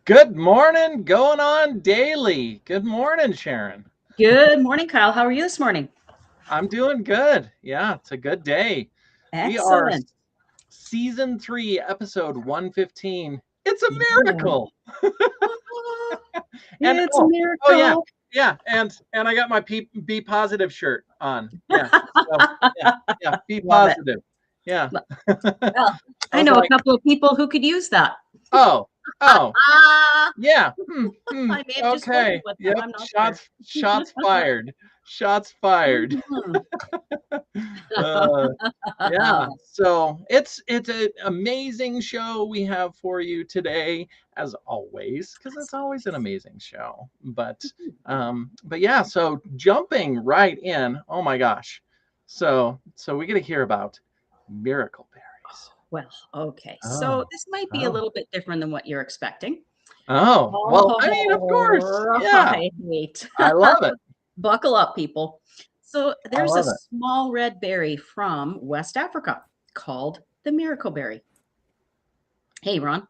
Good morning, going on daily. Good morning, Sharon. Good morning, Kyle. How are you this morning? I'm doing good. Yeah, it's a good day. We are Excellent. season 3, episode 115. It's a Yeah. miracle. Oh, And it's a oh yeah, miracle. yeah, and I got my Be Positive shirt on. Yeah. So yeah, be Love it. positive. Yeah. Well, I I was know a like, couple of people who could use that. oh, oh, Ah, yeah. I may have just spoken Okay. with them. Yep. I'm not sure. Shots fired. Shots fired. Mhm. Uh, yeah. So it's an amazing show we have for you today, as always, because it's always an amazing show. But yeah. So jumping right in. Oh my gosh. So we get to hear about miracle berries. Well, okay. So Oh. this might be a Oh. little bit different than what you're expecting. Oh. Well, I mean, of course. All Yeah. right. Wait. I love it. Buckle up, people. So I there's a love it. small red berry from West Africa called the miracle berry. Hey, Ron.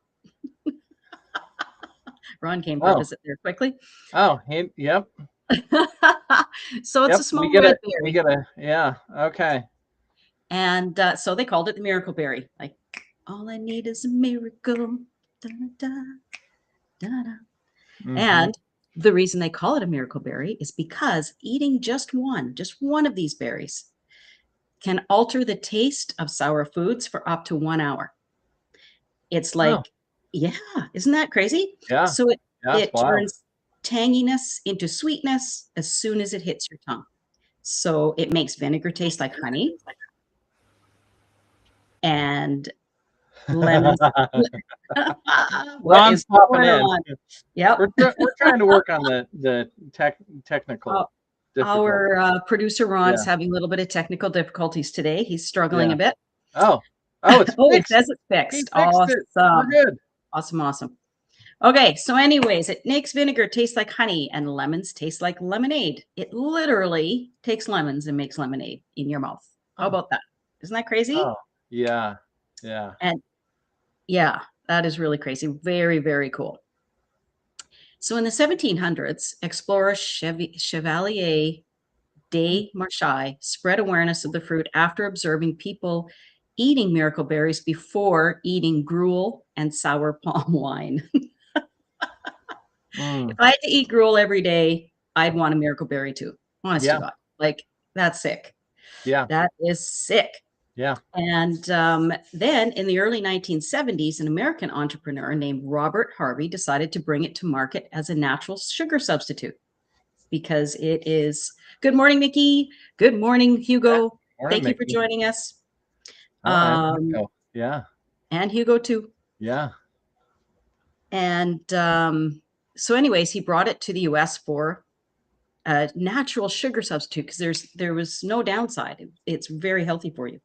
Ron came for a Oh. visit there quickly. Oh. Yep. So it's a Yep. We small get red it. We berry. get a. Yeah. Okay. And so they called it the miracle berry. Like, all I need is a miracle. Da, da, da, da. Mm-hmm. And the reason they call it a miracle berry is because eating just one of these berries can alter the taste of sour foods for up to 1 hour. It's Oh. like, yeah, isn't that crazy? Yeah. So it Yeah. It's it wild. turns tanginess into sweetness as soon as it hits your tongue. So it makes vinegar taste like honey and lemons. What Ron's is popping going in. on? Yep. We're trying to work on the Uh, technical difficulty. our producer Ron's Yeah. having a little bit of technical difficulties today. He's struggling Yeah. a bit. Oh. Oh, it's Oh, it fixed. says it's He fixed. fixed it. We're Awesome. good. Awesome. Awesome. Okay, so anyways, it makes vinegar taste like honey and lemons taste like lemonade. It literally takes lemons and makes lemonade in your mouth. How Oh. about that? Isn't that crazy? Oh. Yeah. Yeah. And yeah, that is really crazy. Very, very cool. So in the 1700s, explorer Chevalier de Marchais spread awareness of the fruit after observing people eating miracle berries before eating gruel and sour palm wine. If Mm. I had to eat gruel every day, I'd want a miracle berry too. Honest to Yeah. God. Like, that's sick. Yeah. That is sick. Yeah. And then in the early 1970s, an American entrepreneur named Robert Harvey decided to bring it to market as a natural sugar substitute because it is. Good morning, Mickey. Good morning, Yeah. Hugo. Morning, Thank you for Mickey. joining us. Oh, and Um, Nico. Yeah. and Hugo, too. Yeah. And so, anyways, he brought it to the US for a natural sugar substitute because there was no downside. It's very healthy for you.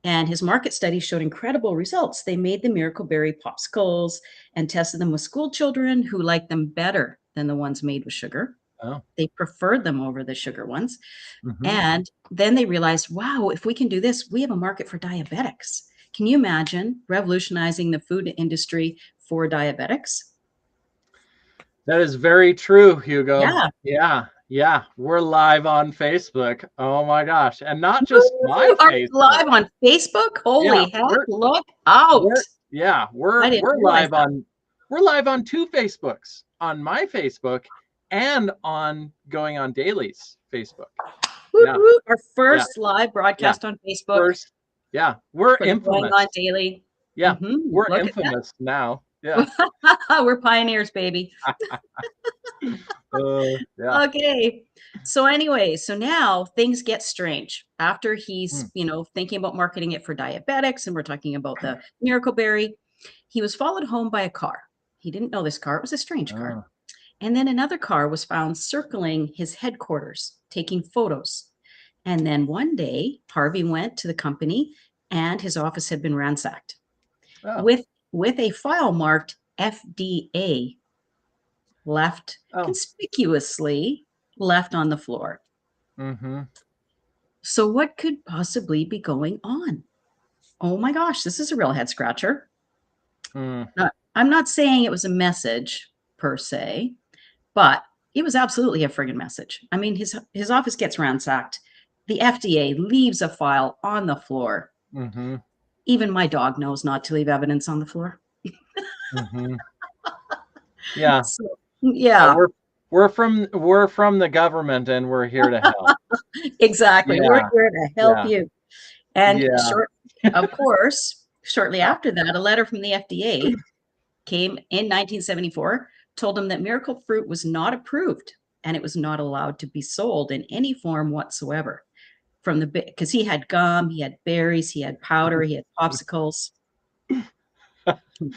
And his market study showed incredible results. They made the miracle berry popsicles and tested them with school children who liked them better than the ones made with sugar. Oh. They preferred them over the sugar ones. Mm-hmm. And then they realized, wow, if we can do this, we have a market for diabetics. Can you imagine revolutionizing the food industry for diabetics? That is very true, Hugo. Yeah. Yeah. Yeah. We're live on Facebook. Oh my gosh. And not just my Woo! Are we Facebook. live on Facebook? Yeah. Holy heck, We're look out. we're yeah, I didn't we're realize live that. on we're live on two Facebooks, on my Facebook and on Going on Daily's Facebook. Woo, Yeah. woo. Our Yeah. first live Yeah. broadcast on Facebook First. Yeah. We're for the Going On infamous. Daily. Yeah. We're Look at infamous now. Yeah. that. We're pioneers, baby. Yeah. Okay. So anyway, so now things get strange after he's, Mm. thinking about marketing it for diabetics, and we're talking about the miracle berry. He was followed home by a car. He didn't know this car. It was a strange car. Oh. And then another car was found circling his headquarters, taking photos. And then one day, Harvey went to the company and his office had been ransacked Oh. with a file marked FDA left Oh. conspicuously left on the floor. Mm-hmm. So what could possibly be going on? Oh my gosh, this is a real head scratcher. Mm. I'm not saying it was a message per se, but it was absolutely a friggin' message. I mean, his office gets ransacked. The FDA leaves a file on the floor. Mm-hmm. Even my dog knows not to leave evidence on the floor. Mm-hmm. Yeah. So, Yeah, yeah, we're from the government and we're here to help. exactly. We're Yeah. here to help Yeah. you. And Yeah. of course, shortly after that, a letter from the FDA came in 1974, told him that miracle fruit was not approved and it was not allowed to be sold in any form whatsoever. From the because he had gum, he had berries, he had powder, he had popsicles.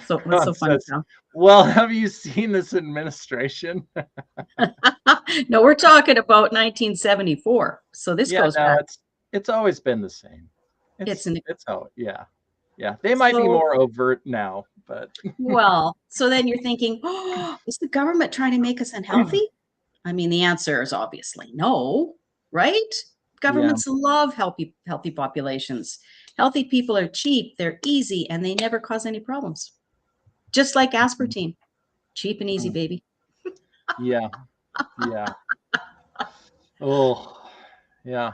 So what's so God funny, says, Cal? well, have you seen this administration? No, we're talking about 1974. So this Yeah, goes no, back. it's always been the same. It's an It's how yeah. Yeah. They might be so more overt now, but well. So then you're thinking, oh, is the government trying to make us unhealthy? I mean, the answer is obviously no, right? yeah. Governments love healthy populations. Healthy people are cheap, they're easy, and they never cause any problems. Just like aspartame, cheap and easy, Mm, baby. yeah. Yeah. Oh, yeah.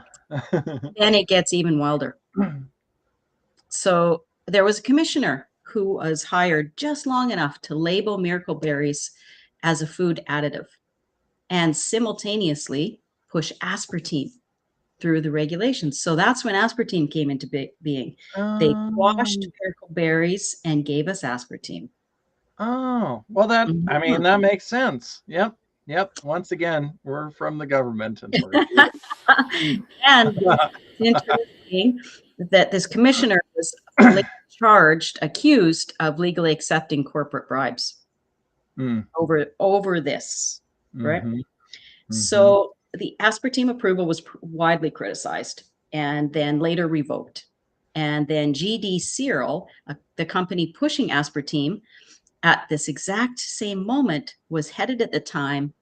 Then it gets even wilder. So there was a commissioner who was hired just long enough to label miracle berries as a food additive and simultaneously push aspartame through the regulations. So that's when aspartame came into being. They quashed Um, miracle berries and gave us aspartame. oh, well that I mean Mhm. that makes sense. Yep. Yep. Once again, we're from the government and we're here. And it's interesting that this commissioner was later charged, accused of legally accepting corporate bribes Mm, over this, right? mhm, mhm. So the aspartame approval was widely criticized and then later revoked. And then GD Searle, the company pushing aspartame at this exact same moment, was headed at the time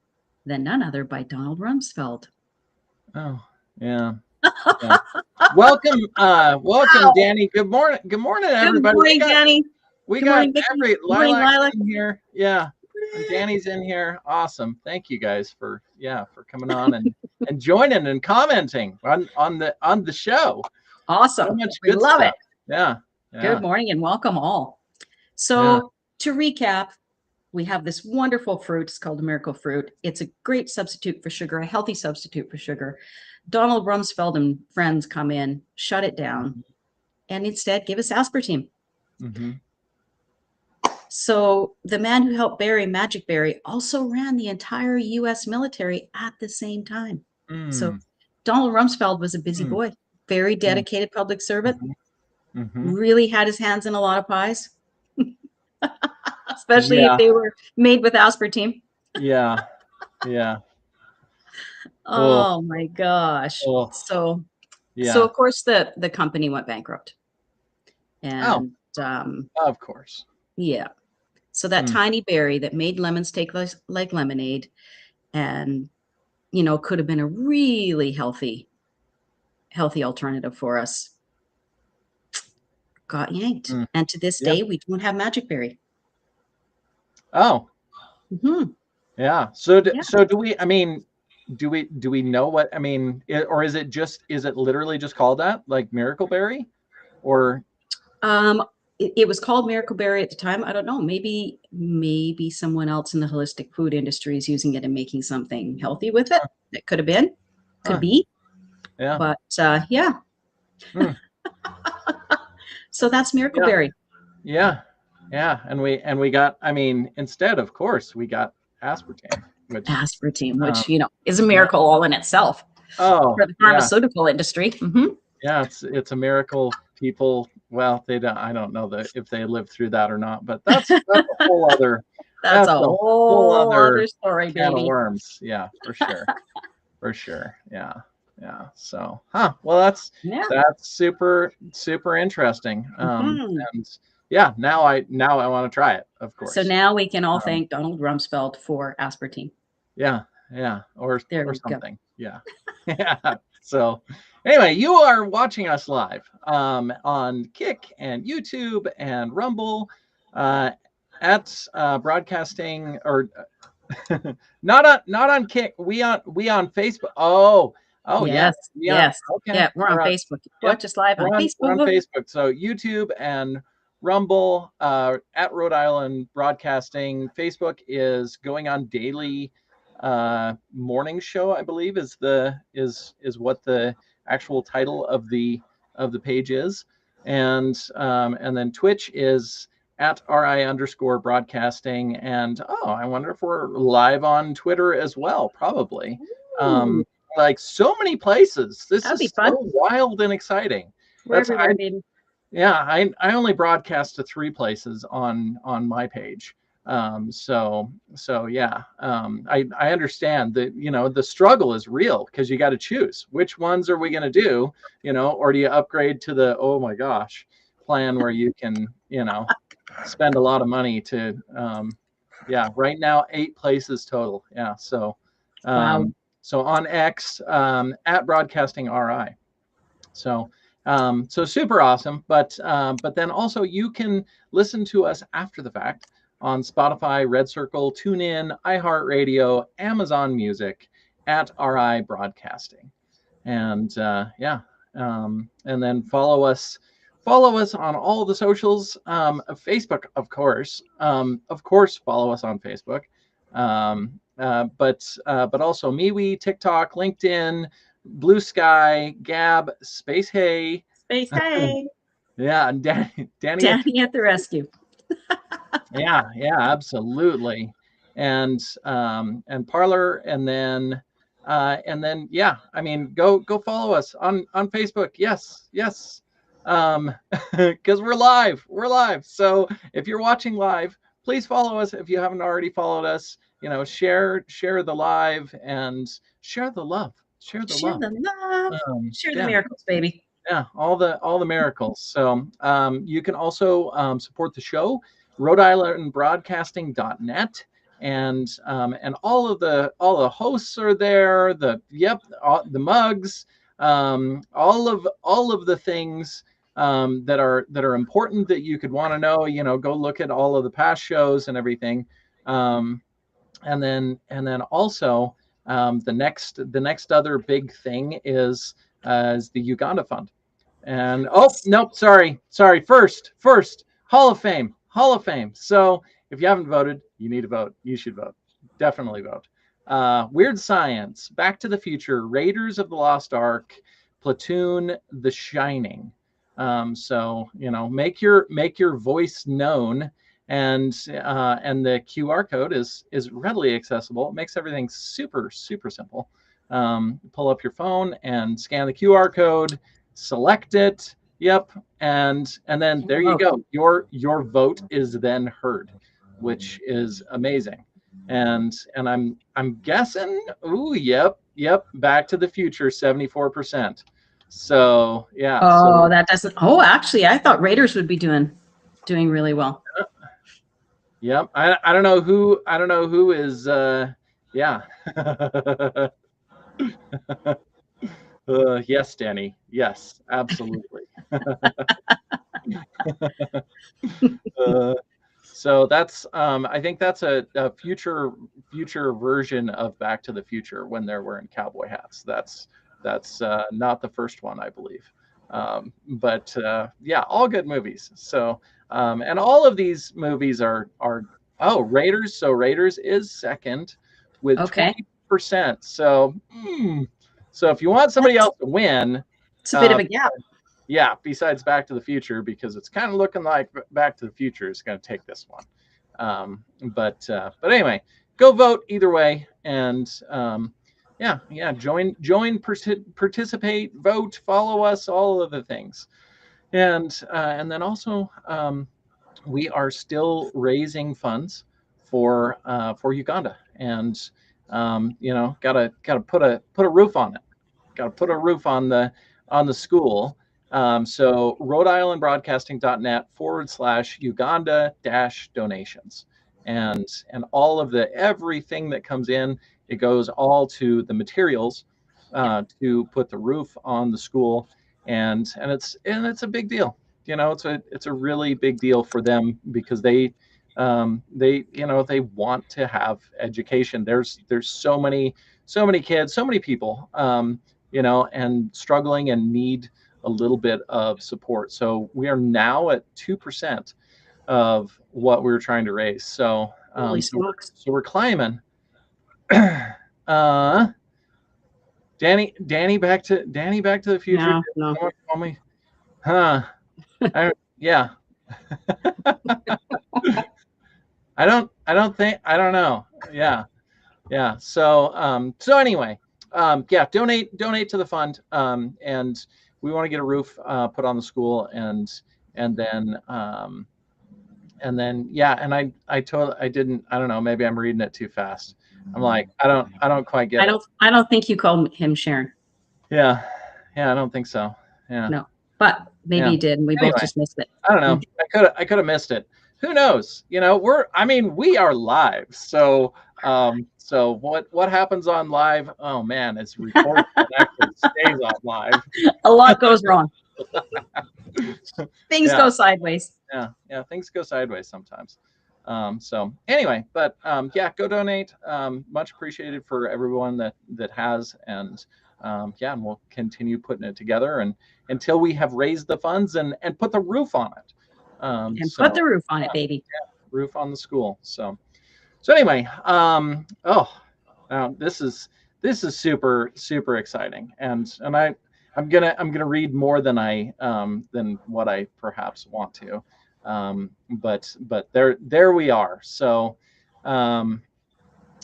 than none other by Donald Rumsfeld. Oh, yeah. Yeah. Welcome, Wow. Danny. Good morning. Good morning, Good everybody. morning, Danny. We Good got morning, Vicky. every Good morning, Lilac's Lila. in here. Yeah. And Danny's in here. Awesome. Thank you guys for for coming on and joining and commenting on the show. So Awesome. much We good love it. stuff. Yeah. Good Yeah. morning and welcome all. Yeah. So, to recap, we have this wonderful fruit. It's called a miracle fruit. It's a great substitute for sugar, a healthy substitute for sugar. Donald Rumsfeld and friends come in, shut it down, and instead give us aspartame. Mm-hmm. So the man who helped bury Magic Berry also ran the entire US military at the same time. So Mm, Donald Rumsfeld was a busy mm, boy, very mm, dedicated public servant, mm-hmm, mm-hmm. really had his hands in a lot of pies, especially if Yeah. they were made with aspartame. Yeah. Yeah. Oh, Oh my gosh. oh, So yeah. of course the company went bankrupt. Oh, And of course. yeah. So that Mm, tiny berry that made lemons take like lemonade and could have been a really healthy alternative for us got yanked. mm, And to this yeah. day we don't have magic berry. Oh, Mhm. yeah. Yeah. So do we? I mean, do we know what? I mean, or is it literally just called that, like Miracle Berry, or It was called Miracle Berry at the time. I don't know. Maybe someone else in the holistic food industry is using it and making something healthy with it. That could have been, could huh? be. Yeah. But yeah. Hmm. So that's Miracle Yeah. Berry. Yeah. Yeah. And we got. I mean, instead, of course, we got aspartame, which Aspartame, um, which is a yeah. miracle all in itself Oh, for the yeah. pharmaceutical industry. Mhm. Yeah. It's a miracle. People. Well, they don't. I don't know if they lived through that or not, but that's a whole other. That's a That's a whole whole other other story, can of baby. worms. Yeah, for sure. For sure. Yeah. Yeah. So, huh. Well, Yeah. that's super interesting. Mhm. And yeah, now I want to try it, of So course. now we can all Um, thank Donald Rumsfeld for aspartame. yeah, yeah, There or we go. something. Yeah. Yeah. So, anyway, you are watching us live on Kick and YouTube and Rumble. Uh, broadcasting, or not on Kick. We on Facebook. Oh yeah. Yes, We on yes. Okay. Yeah, we're on We're on. Facebook. Yep. Watch us live on We're on Facebook. Facebook. So YouTube and Rumble, at Rhode Island Broadcasting. Facebook is going on daily morning show, I believe, is what the actual title of the page is. And then Twitch is at RI_broadcasting. And I wonder if we're live on Twitter as well, probably. Ooh, Um, like so many places. This that'd be is fun. so wild and exciting. We're That's everywhere, I baby. Yeah, I only broadcast to 3 places on my page. So yeah, I understand that, the struggle is real, because you got to choose which ones are we going to do, or do you upgrade to the, oh my gosh, plan where you can, spend a lot of money to, yeah, right now 8 places total. Yeah. Wow. So on X, at broadcasting RI. So super awesome. But then also you can listen to us after the fact on Spotify, Red Circle, TuneIn, iHeartRadio, Amazon Music, at RI Broadcasting. And yeah, and then follow us on all the socials. Facebook, of course, follow us on Facebook. But also MeWe, TikTok, LinkedIn, Blue Sky, Gab, Space Hey. Space Hey. Yeah, and Danny at Danny at the rescue. yeah, absolutely. And Parlor, and then yeah, I mean, go follow us on Facebook. Yes. Because we're live. So if you're watching live, please follow us. If you haven't already followed us, share the live, and share the love. Share the Share love. the love. Share the Yeah, miracles, baby. yeah, all the miracles. So you can also support the show, Rhode Island Broadcasting.net. And all the hosts are there. The mugs, all of the things that are important that you could want to know. Go look at all of the past shows and everything. And then also, the next other big thing is the Uganda Fund. And nope, sorry. First, Hall of Fame. So if you haven't voted, you need to vote. You should vote. Definitely vote. Weird Science, Back to the Future, Raiders of the Lost Ark, Platoon, The Shining. So make your voice known, and the QR code is readily accessible. It makes everything super super simple. Pull up your phone and scan the QR code, select it. Yep. And then there you Oh, go. Your vote is then heard, which is amazing. And I'm guessing, ooh, yep, Back to the Future 74%. So yeah, oh, so that doesn't. Oh, actually, I thought Raiders would be doing really well. yep. I don't know who is yeah. Yes, Danny. Yes, absolutely. uh, So I think that's a future version of Back to the Future when they're wearing cowboy hats. That's not the first one, I believe. But yeah, all good movies. So and all of these movies are Raiders. So Raiders is second with Okay, 20%. So if you want somebody that's else to win, it's a bit of uh, a gap. yeah, besides Back to the Future, because it's kind of looking like Back to the Future is going to take this one. But anyway, go vote either way, and yeah, join, participate, vote, follow us, all of the things, and then also we are still raising funds for Uganda, and gotta put a roof on it. Got to put a roof on the school. So Rhode Island Broadcasting.net/ Uganda donations. And all of everything that comes in, it goes all to the materials to put the roof on the school. And it's a big deal. It's a really big deal for them, because they, they want to have education. There's so many kids, so many people, and struggling and need a little bit of support. So we are now at 2% of what we were trying to raise. So Holy so smokes. we're climbing. uh Danny back to the future. No, Did no. someone call me? Huh. Yeah. I don't know. Yeah. Yeah. So anyway, yeah, donate to the fund. And we want to get a roof put on the school, and then yeah, and I didn't, I don't know, maybe I'm reading it too fast. I'm like, I don't quite get it. I don't think you called him Sharon. Yeah. Yeah, I don't think so. Yeah. No, but maybe Yeah. you did, and we both Anyway, just missed it. I don't know. I could have missed it. Who knows? I mean, we are live. So what happens on live? Oh man, it's recorded and actually stays on live. A lot goes wrong. Things Yeah. go sideways. Yeah, things go sideways sometimes. So anyway, but yeah, go donate. Much appreciated for everyone that has, and yeah, and we'll continue putting it together and until we have raised the funds and put the roof on it. And So put the roof on it, baby. roof on the school. So anyway, now this is super exciting, and I'm gonna read more than what I perhaps want to, but there we are. Um,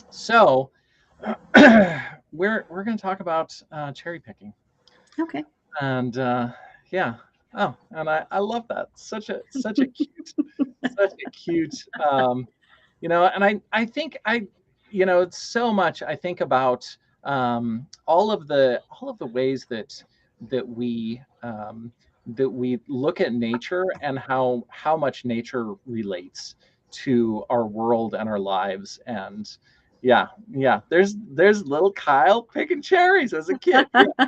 so we're gonna talk about cherry picking, Okay. and yeah. Oh, and I love that. Such a cute such a cute and I think it's so much. I think about all of the ways that we that we look at nature and how much nature relates to our world and our lives. And yeah, there's little Kyle picking cherries as a kid. Yeah,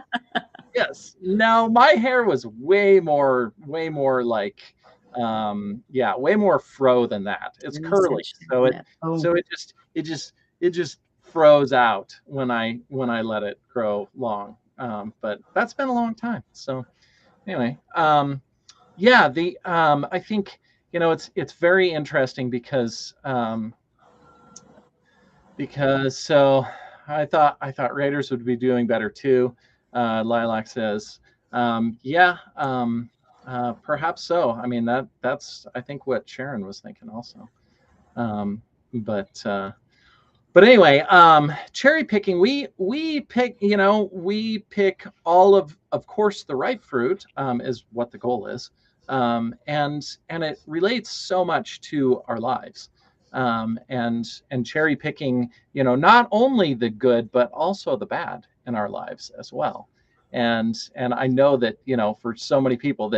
yes. Now my hair was way more like yeah, way more fro than that. It's You said curly. that. Oh, It just froze out when I let it grow long. But that's been a long time. So anyway, yeah, the I think it's very interesting because so I thought Raiders would be doing better too. Lilac says, yeah, perhaps so. I mean that's I think what Sharon was thinking also. Um, but but anyway, cherry picking, we pick, we pick all of course the ripe fruit is what the goal is, and it relates so much to our lives, and cherry picking, not only the good but also the bad in our lives as well, and I know that for so many people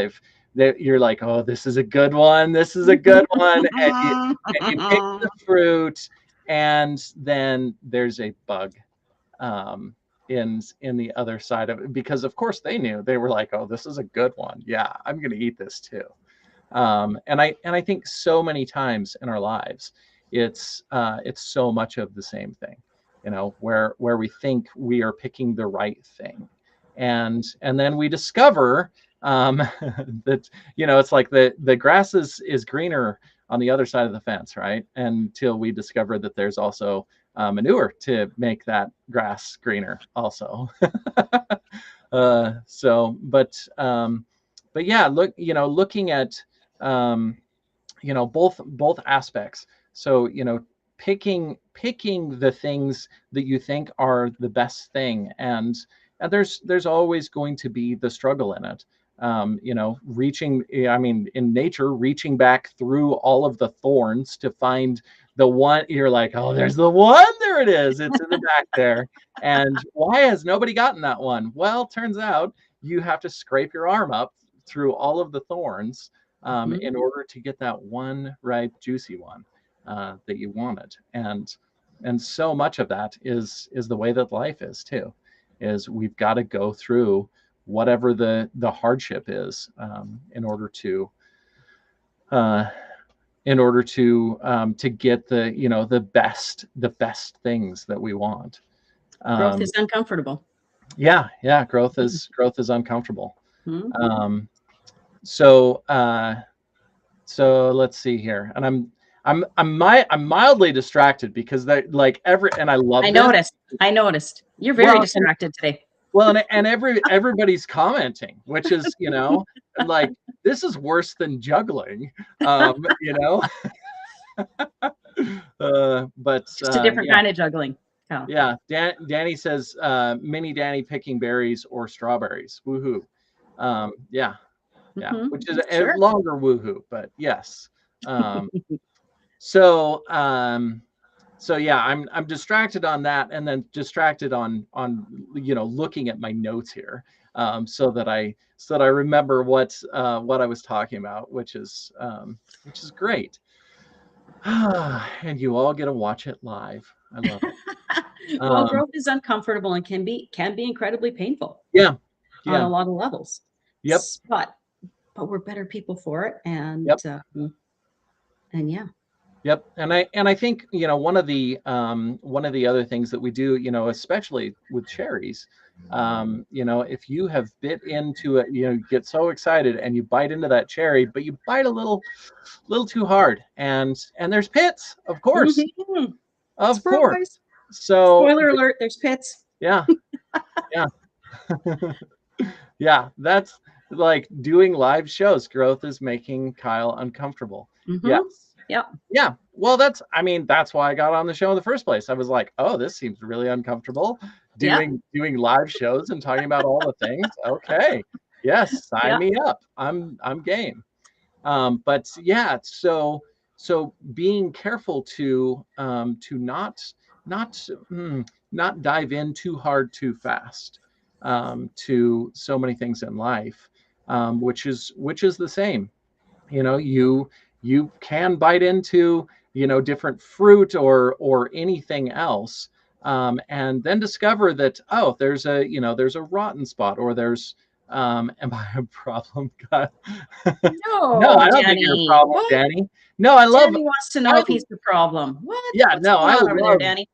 you're like, oh, this is a good one, this is a good one, and you pick the fruit and then there's a bug um, in the other side of it, because of course they were like, oh, this is a good one, yeah, I'm going to eat this too. And I think so many times in our lives it's so much of the same thing, where we think we are picking the right thing, and then we discover um, that it's like the grass is greener on the other side of the fence, right? Until we discover that there's also manure to make that grass greener also. So but yeah, looking at um, both aspects. So picking the things that you think are the best thing, and there's always going to be the struggle in it. Reaching, I mean, in nature, reaching back through all of the thorns to find the one. You're like, oh, there's the one, there it is, it's in the back there. And why has nobody gotten that one? Well, turns out you have to scrape your arm up through all of the thorns in order to get that one ripe, juicy one that you wanted. And so much of that is the way that life is too. Is we've got to go through whatever the hardship is in order to uh, in order to get the, the best things that we want. Growth Um, is uncomfortable. yeah, yeah, growth is uncomfortable. Mhm. Um, so so let's see here, and I'm mildly distracted because they like every and I I love this. noticed. I noticed. You're very Well, distracted today. and everybody's commenting, which is, like, this is worse than juggling, you know. But Just a different yeah, kind of juggling. Oh. yeah. Danny says, mini Danny picking berries or strawberries. Woohoo! Yeah, yeah, which is a Sure. longer woohoo, but yes. Um, so so yeah, I'm distracted on that, and then distracted on looking at my notes here, so that I remember what I was talking about, which is great. And you all get to watch it live. I love it. Well, Um, growth is uncomfortable and can be incredibly painful yeah, on yeah, a lot of levels. yep, But we're better people for it, yep. and yeah. Yep, and I think, one of the other things that we do, especially with cherries, if you have bit into it, you get so excited and you bite into that cherry, but you bite a little too hard, and there's pits, of course, Mhm. of course. Surprise! So Spoiler alert, there's pits. yeah, yeah, yeah. That's like doing live shows. Growth is making Kyle uncomfortable. Mhm. Yes. Yep. Yeah. Well, that's why I got on the show in the first place. I was like, oh, this seems really uncomfortable Yep. doing live shows and talking about all the things. Okay. Yes, sign Yep. me up. I'm game. But yeah, so being careful to not not dive in too hard too fast, to so many things in life, which is the same. You can bite into, different fruit or anything else, and then discover that, oh, there's a rotten spot, or there's am I a problem? God. No, No, I don't think you're a Danny. problem, What? Danny. No, I love Danny wants to know I if he's the problem. What? yeah, What's no, going I on over there, love Danny?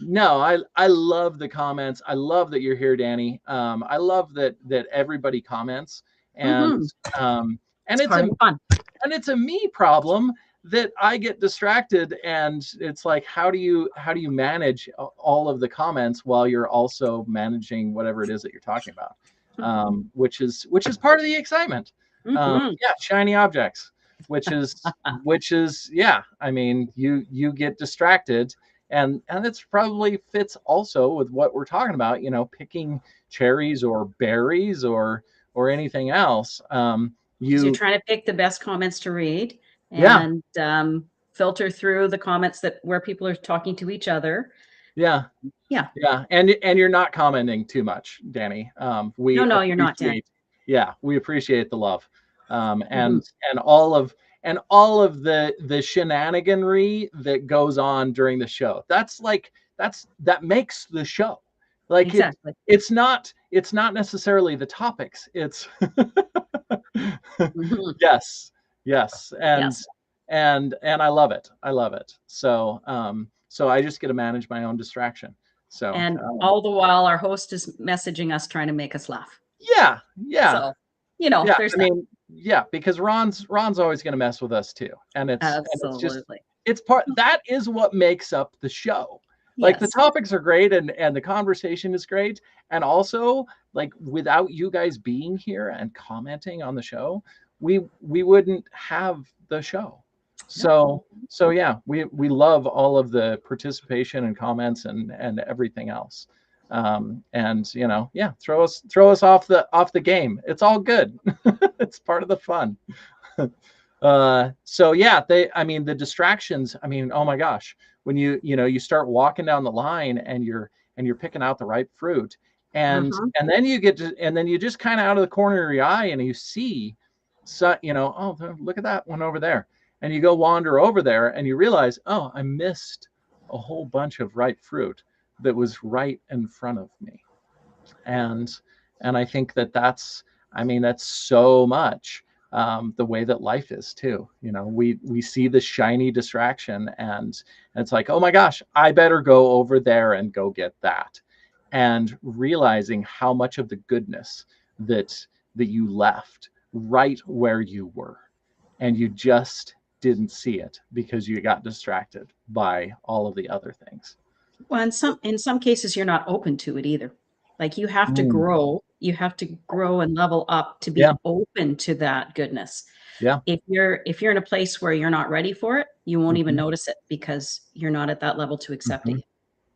no, I love the comments. I love that you're here, Danny. I love that everybody comments, and Mhm. um and It's it's part a of the fun. and it's a me problem that I get distracted, and it's like, how do you manage all of the comments while you're also managing whatever it is that you're talking about, which is part of the excitement. Mhm. Yeah, shiny objects, which is yeah, I mean, you get distracted, and it's probably fits also with what we're talking about, picking cherries or berries or anything else. Because you're You trying to pick the best comments to read Yeah, and filter through the comments that where people are talking to each other. yeah, Yeah. yeah, and you're not commenting too much, Danny. No, We no, you're not, Danny. appreciate, yeah, we appreciate the love, Mhm. and all of the shenaniganry that goes on during the show. That makes the show. Like Exactly. it's not necessarily the topics. It's Mhm. yes, yes, and Yes. and I love it. I love it. So I just get to manage my own distraction. So And all the while, our host is messaging us, trying to make us laugh. yeah, yeah, So, yeah. there's I that. mean, yeah, because Ron's always going to mess with us too, and it's just Absolutely. it's part that is what makes up the show. Like, the Yes. topics are great, and the conversation is great, and also, like, without you guys being here and commenting on the show, we wouldn't have the show. Nope. So yeah, we love all of the participation and comments and everything else. And yeah, throw us off the game. It's all good. It's part of the fun. So yeah, I mean, the distractions, I mean, oh my gosh, when you start walking down the line, and you're picking out the ripe fruit, and Uh-huh. and then you just kind of out of the corner of your eye, and you see, so oh, look at that one over there, and you go wander over there, and you realize, oh, I missed a whole bunch of ripe fruit that was right in front of me. and and I think that's, I mean, that's so much, the way that life is too. We see the shiny distraction, and it's like, oh my gosh, I better go over there and go get that, and realizing how much of the goodness that you left right where you were, and you just didn't see it because you got distracted by all of the other things. Well, in some cases, you're not open to it either. Like you have to Mm, grow. You have to grow and level up to yeah, be open to that goodness. yeah. If you're in a place where you're not ready for it, you won't even Hmm. notice it because you're not at that level to accept Hmm.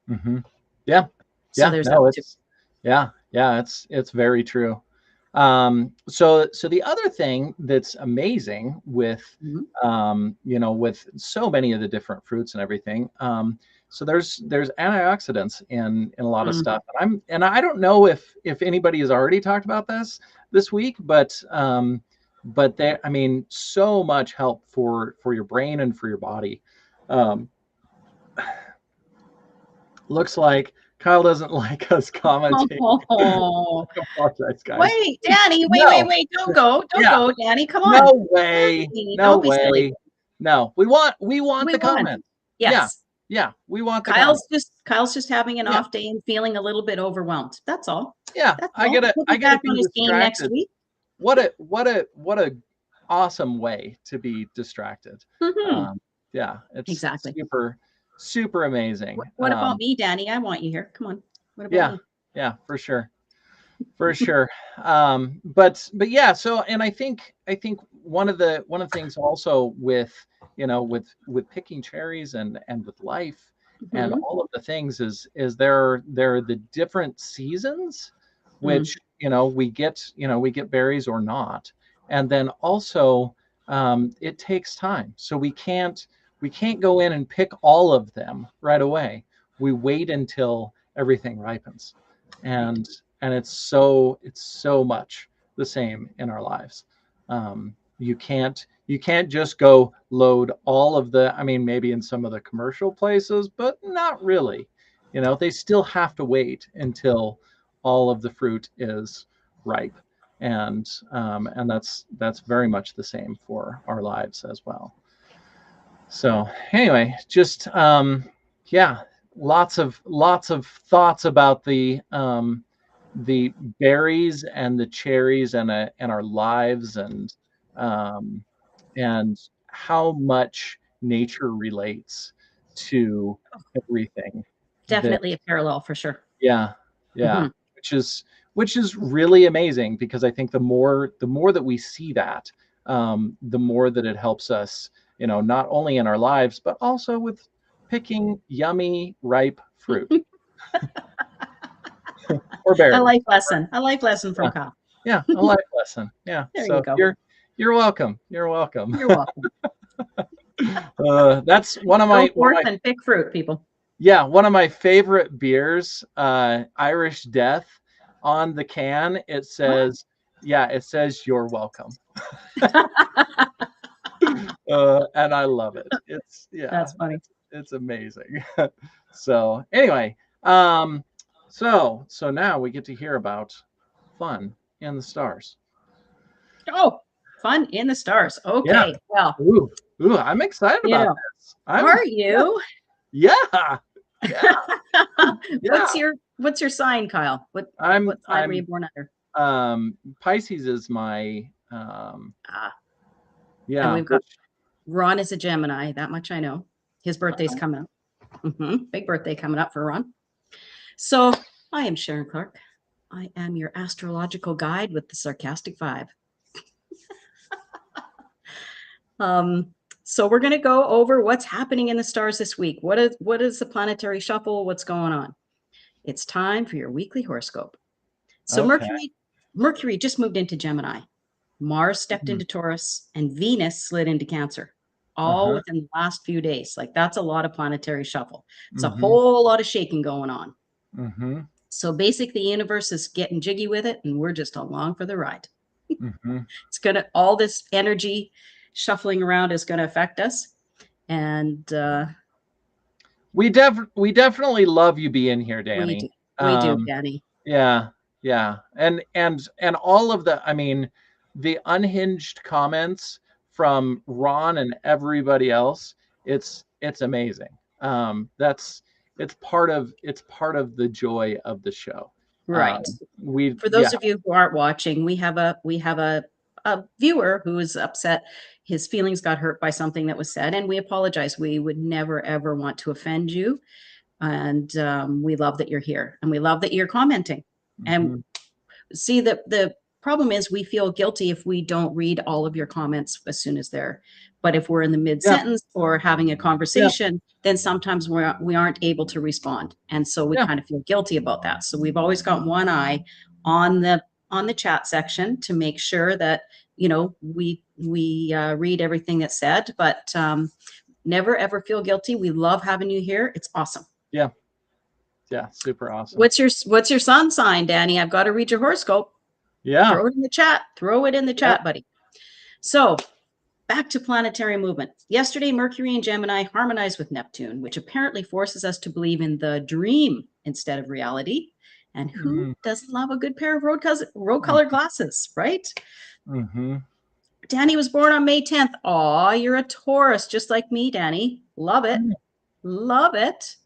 it. Hmm. Yeah, So yeah. there's that No, too. yeah, it's very true. So the other thing that's amazing with Mhm. with so many of the different fruits and everything, so there's antioxidants in a lot of Mm. stuff. And I don't know if anybody has already talked about this week, but they, I mean, so much help for your brain and for your body. Um, Looks like Kyle doesn't like us commenting. Oh, I apologize, guys. wait, Danny, No, wait. Don't go. Don't yeah, go, Danny. Come on. no way, Danny, no don't be silly. way. No, we want We the won. comment. Yeah, Yes. yeah, we want the comment. Kyle's just having an Yeah, off day and feeling a little bit overwhelmed. That's all. yeah. That's I all. gotta He'll I be gotta back be on his game next distracted. week. What a awesome way to be distracted. Mhm. Yeah, it's Exactly. super amazing. What about me, Danny? I want you here. Come on. What about Yeah, me? yeah, for sure. For sure. But yeah, so, and I think one of the things also with with picking cherries and with life and Mhm. all of the things is there are the different seasons, Mm. which we get berries or not. And then also, it takes time, so we can't go in and pick all of them right away. We wait until everything ripens. Right. And it's so much the same in our lives. You can't just go load all of the, I mean, maybe in some of the commercial places, but not really. They still have to wait until all of the fruit is ripe. And that's very much the same for our lives as well. So anyway, just yeah, lots of thoughts about the berries and the cherries and our lives, um, and how much nature relates to everything. That Definitely a parallel for sure. Yeah, yeah, Mhm. which is really amazing, because I think the more that we see that, the more that it helps us, not only in our lives but also with picking yummy ripe fruit or A berries. life lesson. A life lesson Yeah, from Kyle. yeah, a life lesson. Yeah, There you so go. you're welcome. You're welcome. You're welcome. That's one of Go my forth and pick fruit, people. Yeah, one of my favorite beers, Irish Death. On the can, Oh, it says "You're welcome," and I love it. that's funny. It's amazing. So anyway, um, so now we get to hear about fun in the stars. Oh, fun in the stars. Yeah. Okay. Well, Ooh, I'm excited you about know, this. I'm are you? Yeah, yeah, What's yeah. your sign, Kyle? What sign were you I'm born under? Pisces is my Ah, and yeah, we've got which Ron is a Gemini. That much I know. His birthday's uh, coming up. Big birthday coming up for Ron. So I am Sharon Clark. I am your astrological guide with the sarcastic vibe. Um, so we're going to go over what's happening in the stars this week. What is the planetary shuffle? What's going on? It's time for your weekly horoscope. So okay. Mercury just moved into Gemini. Mars stepped Mhm. into Taurus and Venus slid into Cancer. All Uh-huh. within the last few days. Like that's a lot of planetary shuffle. It's a Mhm. whole lot of shaking going on. Mhm. So basically the universe is getting jiggy with it and we're just along for the ride. Mhm. All this energy shuffling around is going to affect us. And We definitely love you being here, we do. Danny. We do, Um, Danny. yeah, yeah, and all of the, I mean, the unhinged comments from Ron and everybody else, it's amazing. That's it's part of the joy of the show. Right. We For Yeah. those of you who aren't watching, we have a viewer who is upset. His feelings got hurt by something that was said, and we apologize. We would never ever want to offend you, and we love that you're here, and we love that you're commenting. And Mhm. see, the problem is we feel guilty if we don't read all of your comments as soon as they're, but if we're in the mid Yeah. sentence or having a Yeah. conversation, then sometimes we aren't able to respond, and so we Yeah. kind of feel guilty about that. So we've always got one eye on the chat section to make sure that we read everything that's said, but never ever feel guilty. We love having you here. It's awesome. Yeah. Yeah. Super awesome. What's your sun sign, Danny? I've got to read your horoscope. Yeah. Throw it in the chat. Throw it in the Yep. chat, buddy. So back to planetary movement. Yesterday, Mercury and Gemini harmonized with Neptune, which apparently forces us to believe in the dream instead of reality. And who Mm, doesn't love a good pair of road-colored glasses, right? mm-hmm. Danny was born on May 10th. Aw, you're a Taurus, just like me, Danny. Love it. Love it.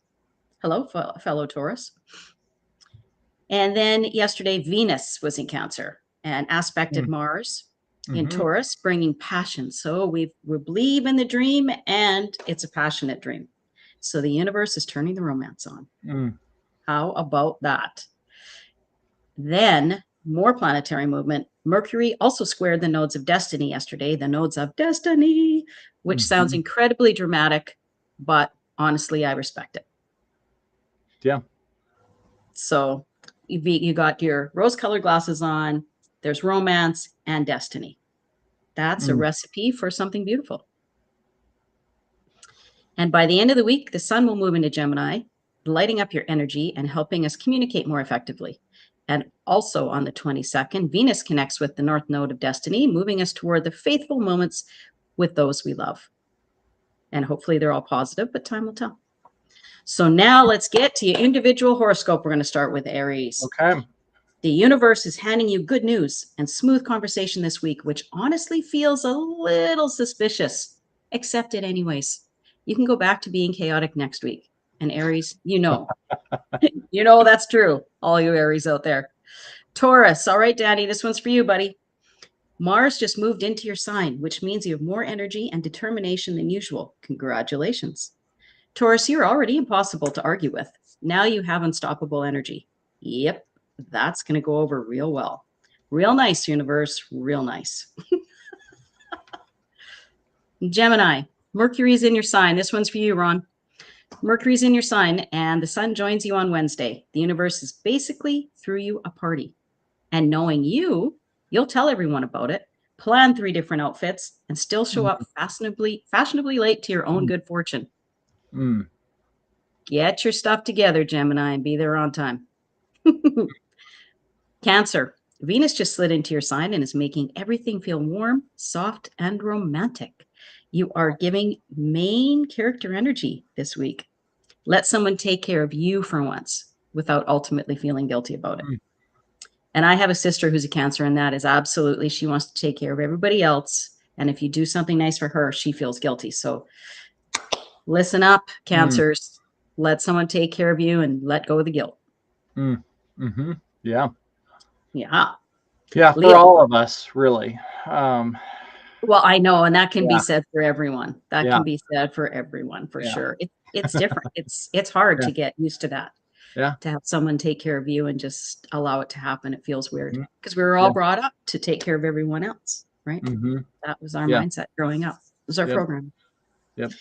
Hello, fellow Taurus. And then yesterday, Venus was in Cancer and aspected Mars in Mm-hmm. Taurus, bringing passion. So we believe in the dream, and it's a passionate dream. So the universe is turning the romance on. Mm. How about that? Then more planetary movement. Mercury also squared the nodes of destiny yesterday, the nodes of destiny, which sounds Mm-hmm. incredibly dramatic, but honestly, I respect it. Yeah. So you got your rose-colored glasses on. There's romance and destiny. That's a Mm. recipe for something beautiful. And by the end of the week, the sun will move into Gemini, lighting up your energy and helping us communicate more effectively. And also on the 22nd, Venus connects with the north node of destiny, moving us toward the faithful moments with those we love. And hopefully they're all positive, but time will tell. So now let's get to your individual horoscope. We're going to start with Aries. Okay. The universe is handing you good news and smooth conversation this week, which honestly feels a little suspicious. Accept it anyways. You can go back to being chaotic next week. And Aries, you know that's true. All you Aries out there. Taurus, all right, Daddy, this one's for you, buddy. Mars just moved into your sign, which means you have more energy and determination than usual. Congratulations. Taurus, you're already impossible to argue with. Now you have unstoppable energy. Yep, that's going to go over real well. Real nice, universe. Real nice. Gemini, Mercury's in your sign. This one's for you, Ron. Mercury's in your sign, and the sun joins you on Wednesday. The universe is basically threw you a party. And knowing you, you'll tell everyone about it, plan 3 different outfits, and still show up fashionably late to your own Mm. good fortune. Mm. Get your stuff together, Gemini, and be there on time. Cancer, Venus just slid into your sign and is making everything feel warm, soft, and romantic. You are giving main character energy this week. Let someone take care of you for once without ultimately feeling guilty about it. Mm. And I have a sister who's a Cancer, and that is absolutely, she wants to take care of everybody else. And if you do something nice for her, she feels guilty. So listen up, Mm. Cancers. Let someone take care of you and let go of the guilt. Mm. Mm-hmm. Yeah. Yeah. Yeah. For Leo. all of us, really. Um, Well, I know, and that can be yeah. said for everyone. That Yeah. can be said for everyone, for Yeah. sure. It's different. It's hard Yeah. to get used to that, Yeah. to have someone take care of you and just allow it to happen. It feels weird Mhm. because we were all Yeah. brought up to take care of everyone else, right? Mm-hmm. That was our Yeah. mindset growing up. It was our Yep. program. Yep.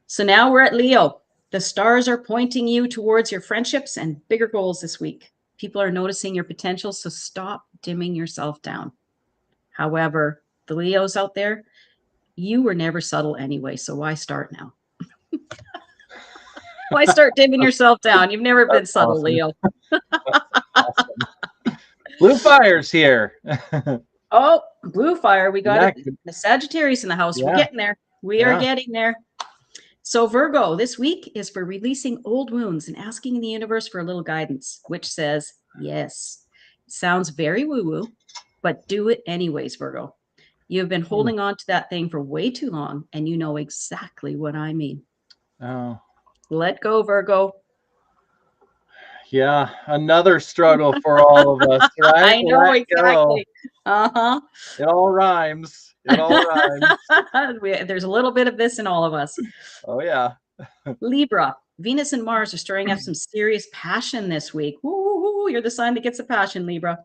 So now we're at Leo. The stars are pointing you towards your friendships and bigger goals this week. People are noticing your potential, so stop dimming yourself down. However, the Leos out there, you were never subtle anyway, so why start now? Why start dimming yourself down? You've never been That's subtle, awesome. Leo. Awesome. Blue fire's here. Oh, blue fire. We got Yeah. it. The Sagittarius in the house. We're Yeah. getting there. We are Yeah. getting there. So Virgo, this week is for releasing old wounds and asking the universe for a little guidance, which says yes. Sounds very woo-woo, but do it anyways, Virgo. You've been Mm. holding on to that thing for way too long, and you know exactly what I mean. Oh, Let go, Virgo. yeah. Another struggle for all of us, right? I know Let go. exactly. Uh-huh. It all rhymes. It all rhymes. There's a little bit of this in all of us. Oh, yeah. Libra, Venus and Mars are stirring up some serious passion this week. Woo, you're the sign that gets the passion, Libra.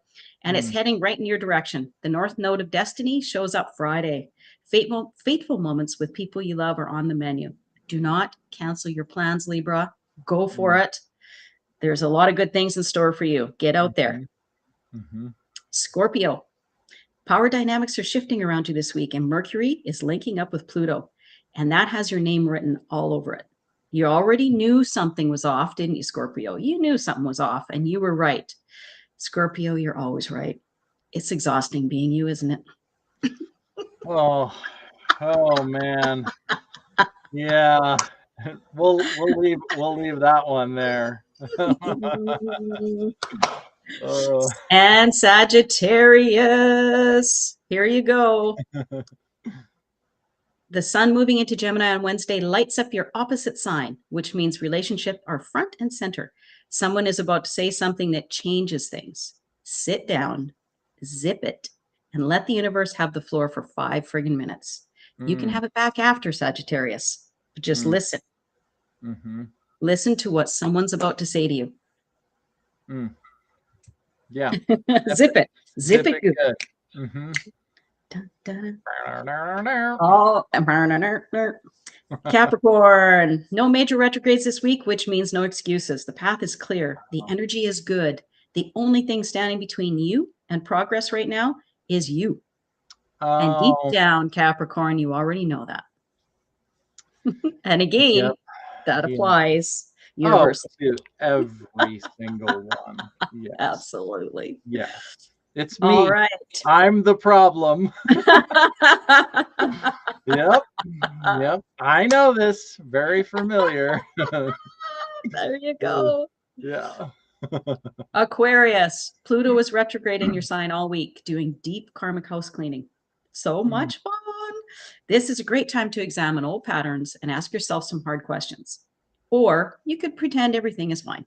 And it's Mm, heading right in your direction. The North Node of Destiny shows up Friday. Fateful moments with people you love are on the menu. Do not cancel your plans, Libra. Go for mm, it. There's a lot of good things in store for you. Get out there. mhm, mhm, Scorpio, power dynamics are shifting around you this week, and Mercury is linking up with Pluto, and that has your name written all over it. You already knew something was off, didn't you, Scorpio? You knew something was off, and you were right. Scorpio, you're always right. It's exhausting being you, isn't it? Oh, oh man. Yeah. We'll leave that one there. Oh. And Sagittarius, here you go. The sun moving into Gemini on Wednesday lights up your opposite sign, which means relationships are front and center. Someone is about to say something that changes things. Sit down, zip it, and let the universe have the floor for 5 friggin' minutes. You can Mm, have it back after, Sagittarius, but just mm, listen. mhm, Listen to what someone's about to say to you. mm. Yeah. Zip Zip it. it. Zip Zip it it good. good. Mhm. Dun, dun. Oh, Capricorn, no major retrogrades this week, which means no excuses. The path is clear. The energy is good. The only thing standing between you and progress right now is you. And deep Oh, down, Capricorn, you already know that. And yep. again, that Yeah. applies Oh, universally. to every single one. Yes. Absolutely. Yes. It's All me. right. I'm the problem. Yep. Yep. I know this. Very familiar. There you go. Yeah. Aquarius, Pluto is retrograde in your sign all week, doing deep karmic house cleaning. So Mm. much fun. This is a great time to examine old patterns and ask yourself some hard questions. Or you could pretend everything is fine.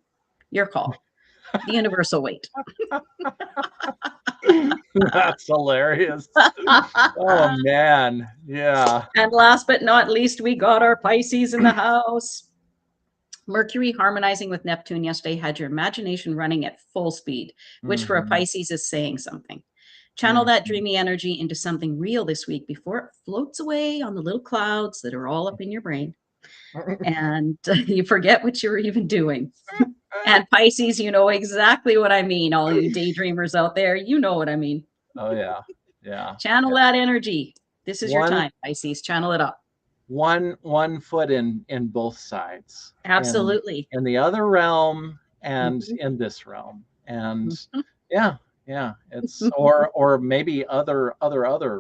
Your call. The universal weight. That's hilarious. Oh man. Yeah. And last but not least, we got our Pisces in the house. Mercury harmonizing with Neptune yesterday had your imagination running at full speed, which for a Mhm. Pisces is saying something. Channel that Mhm. dreamy energy into something real this week before it floats away on the little clouds that are all up in your brain and you forget what you were even doing. And Pisces, you know exactly what I mean. All you daydreamers out there, you know what I mean. Oh yeah. Yeah. Channel Yeah. that energy. This is your One time, Pisces. Channel it up. one foot in both sides. Absolutely. In the other realm and Mhm. in this realm. And Mhm. yeah, yeah. It's or maybe other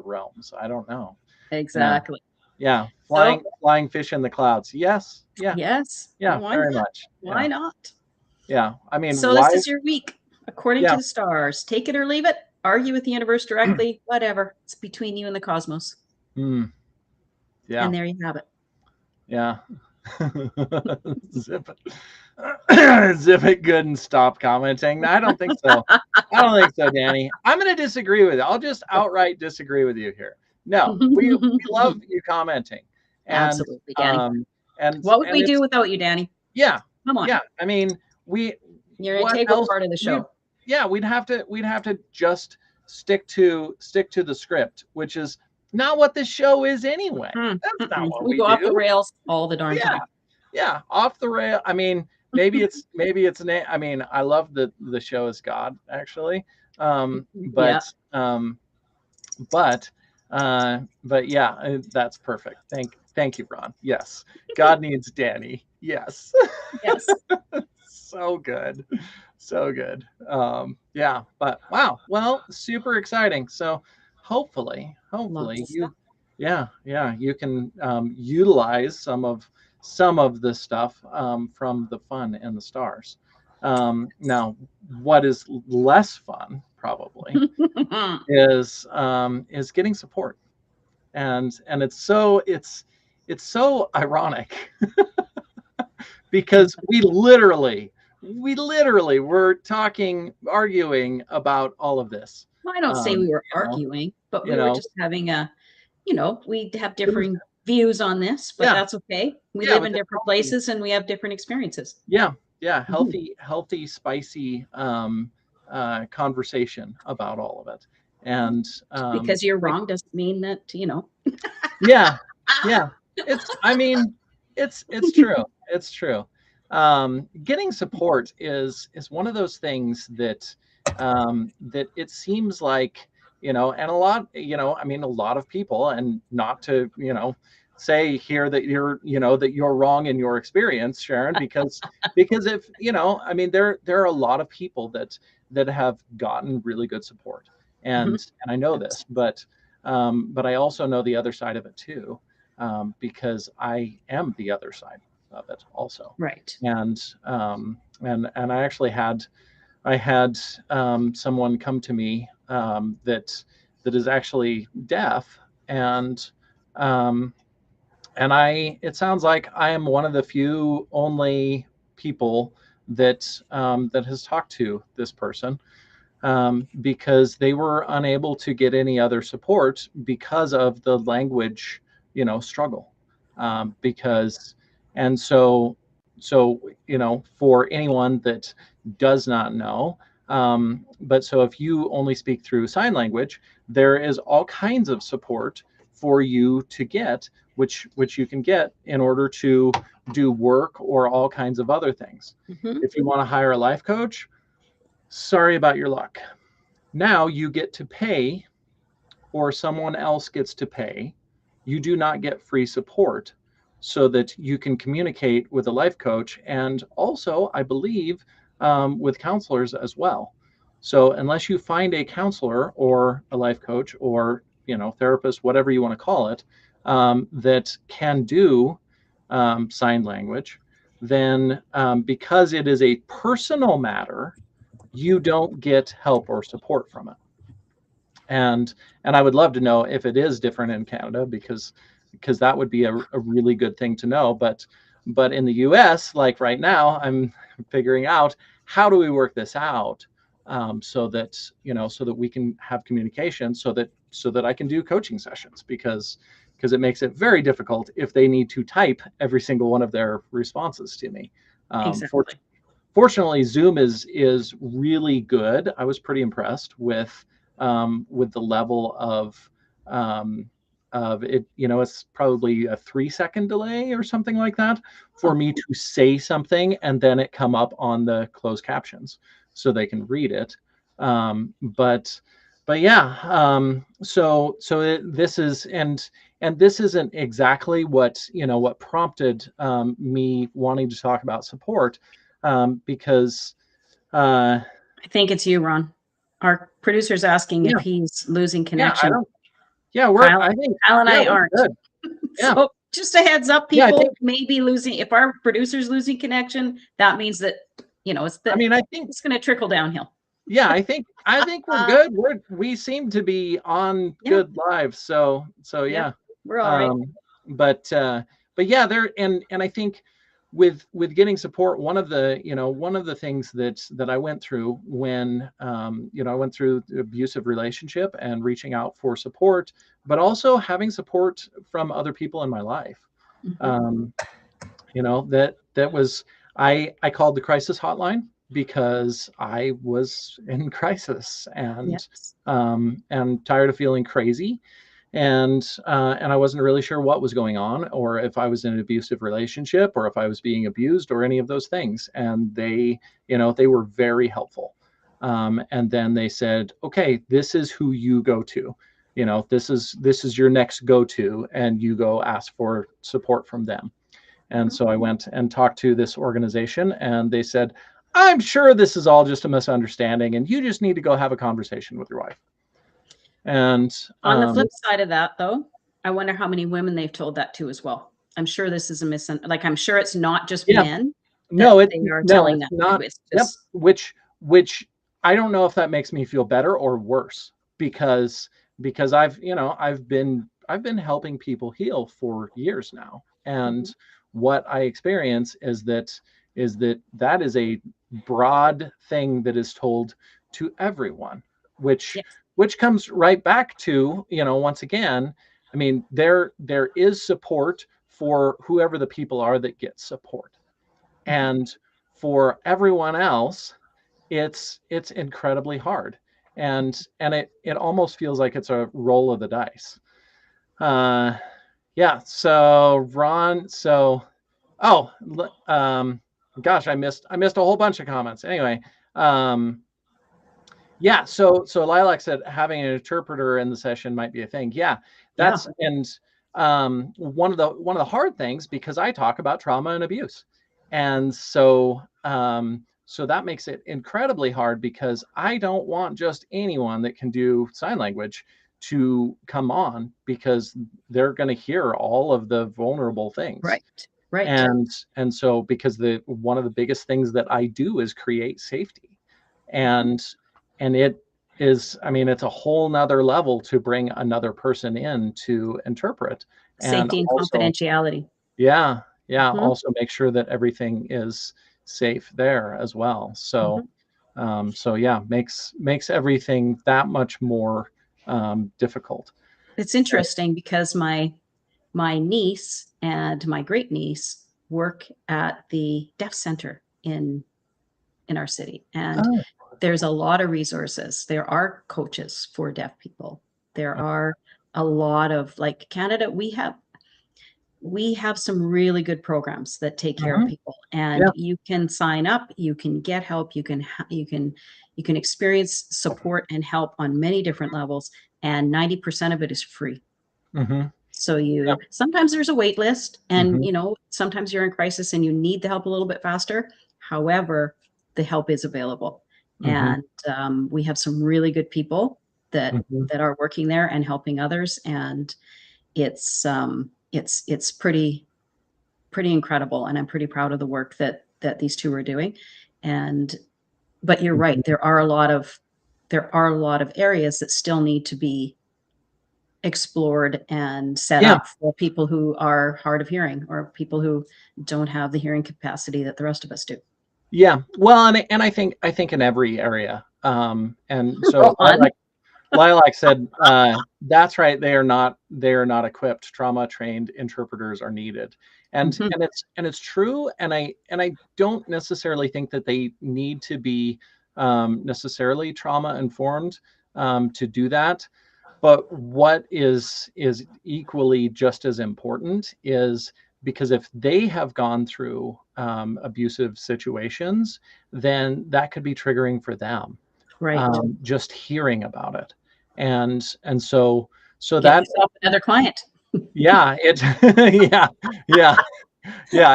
realms. I don't know. Yeah. Exactly. Yeah. So, Flying fish in the clouds. Yes. Yeah. yes, Yeah. why Very not? much. Why Yeah. not? Yeah. I mean, So this why? is your week, according to Yeah. the stars. Take it or leave it. Argue with the universe directly, whatever. It's between you and the cosmos. Mm, And yeah. there you have it. Yeah. Zip it. Zip it good and stop commenting. I don't think so. I don't think so, Danny. I'm going to disagree with you. I'll just outright disagree with you here. No, we love you commenting, and Absolutely, Danny. um What would and we do it's without you, Danny? yeah, Come on. yeah. I mean, we You're an what integral else part of the we show. yeah, we'd have to just stick to the script, which is not what this show is anyway. That's not what We we go off the do. rails all the darn Yeah, time. yeah, off the rail. I mean, I mean, I love the show is God actually, um, Yeah. but um, but but yeah, that's perfect. Thank you, Ron. Yes, God needs Danny. Yes, Yes. so good, so good. Yeah, but wow, well, super exciting. So Lots hopefully of stuff. you, yeah, you can utilize some of the stuff from the fun and the stars. Now, what is less fun probably is getting support. and it's so ironic because we literally were talking, arguing about all of this. Well, I don't say we were You know, arguing, but you we were know, just having a, we have it was differing views on this, but yeah, that's okay. We yeah, it live was in a different healthy, places and we have different experiences. yeah, yeah, Mhm. healthy, spicy conversation about all of it, and Because you're like wrong doesn't mean that, yeah, yeah. I mean, it's true. It's true. Getting support is one of those things that that it seems like, and a lot, I mean, a lot of people, and not to, say here that that you're wrong in your experience, Sharon, because if, I mean, there are a lot of people that have gotten really good support, Mhm. and I know Abs- this, but I also know the other side of it too, because I am the other side of it also. Right. And I actually had someone come to me that is actually deaf, and um, it sounds like I am one of the few only people that has talked to this person, because they were unable to get any other support because of the language, struggle. Because, and so, for anyone that does not know, but so if you only speak through sign language, there is all kinds of support for you to get, which you can get in order to do work or all kinds of other things. Mhm. If you want to hire a life coach, sorry about your luck. Now you get to pay, or someone else gets to pay. You do not get free support so that you can communicate with a life coach, and also, I believe, with counselors as well. So unless you find a counselor or a life coach or therapist, whatever you want to call it, that can do sign language, then because it is a personal matter, you don't get help or support from it. And I would love to know if it is different in Canada, because that would be a really good thing to know. But in the US, like right now, I'm figuring out how do we work this out, so that we can have communication, so that I can do coaching sessions, because it makes it very difficult if they need to type every single one of their responses to me. For Exactly. Fortunately, Zoom is really good. I was pretty impressed with the level of it. It's probably a 3-second delay or something like that for Oh, me to say something and then it come up on the closed captions so they can read it. But yeah, this is, and this isn't exactly what prompted me wanting to talk about support, because uh, I think it's you, Ron. Our producer's asking if yeah, he's losing yeah, I connection. don't, yeah, Kyle, I think, Kyle and yeah, I we're aren't. good. Yeah, So just a heads up, yeah, I think, people may be losing. If our producer's losing connection, that means that, I mean, I think, it's going to trickle downhill. yeah, I think we're good. We seem to be on Yeah. good lives. So Yep. yeah. We're all right. Um, but yeah, and I think with getting support, one of the things that I went through when I went through the abusive relationship and reaching out for support, but also having support from other people in my life. Mhm. Um, that was, I called the crisis hotline because I was in crisis, Yes. and tired of feeling crazy, and I wasn't really sure what was going on, or if I was in an abusive relationship, or if I was being abused, or any of those things. And they were very helpful. And then they said, okay, this is who you go to. This is your next go to, and you go ask for support from them. And Mhm. so I went and talked to this organization, and they said, I'm sure this is all just a misunderstanding, and you just need to go have a conversation with your wife. And On the flip side of that, though, I wonder how many women they've told that to as well. I'm sure this is I'm sure it's not just yeah, men that no, they are no, telling it's that to. not. It's Yep. just Which I don't know if that makes me feel better or worse, because I've I've been helping people heal for years now, and Mhm. what I experience is that is a broad thing that is told to everyone, which Yes. which comes right back to, once again, I mean, there is support for whoever the people are that get support. Mhm. And for everyone else, it's incredibly hard. And it almost feels like it's a roll of the dice. Uh yeah, so Ron, oh, gosh, I missed a whole bunch of comments. Anyway, um yeah, so Lilac said having an interpreter in the session might be a thing. Yeah, Yeah. that's and one of the hard things, because I talk about trauma and abuse, and so that makes it incredibly hard, because I don't want just anyone that can do sign language to come on, because they're going to hear all of the vulnerable things. Right. Right. And so, because the one of the biggest things that I do is create safety, Mhm. and it is, I mean, it's a whole nother level to bring another person in to interpret, and Safety and also, confidentiality. yeah, yeah, Mhm. also make sure that everything is safe there as well. So Mhm. so yeah, makes everything that much more difficult. It's interesting because my niece and my great niece work at the deaf center in our city, and Oh, there's a lot of resources. There are coaches for deaf people. There are a lot of, like, Canada, we have some really good programs that take care of mhm, people, and yeah, you can sign up, you can get help, you can experience support and help on many different levels, and 90% of it is free. mhm, So yeah, you sometimes there's a wait list, and mhm, sometimes you're in crisis and you need the help a little bit faster. However, the help is available, mhm, and we have some really good people that mhm, that are working there and helping others, and it's pretty incredible, and I'm pretty proud of the work that these two are doing. And but you're right, mhm. there are a lot of areas that still need to be explored and set Yeah, up for people who are hard of hearing, or people who don't have the hearing capacity that the rest of us do. yeah. Well, and I think in every area. And so Ron. Lilac said, that's right. They are not equipped. Trauma trained interpreters are needed, and Mhm. and it's true. And I don't necessarily think that they need to be necessarily trauma informed to do that. But what is equally just as important is, because if they have gone through abusive situations, then that could be triggering for them, Right. just hearing about it. And so Get that, yourself another client. yeah, it yeah, yeah, yeah,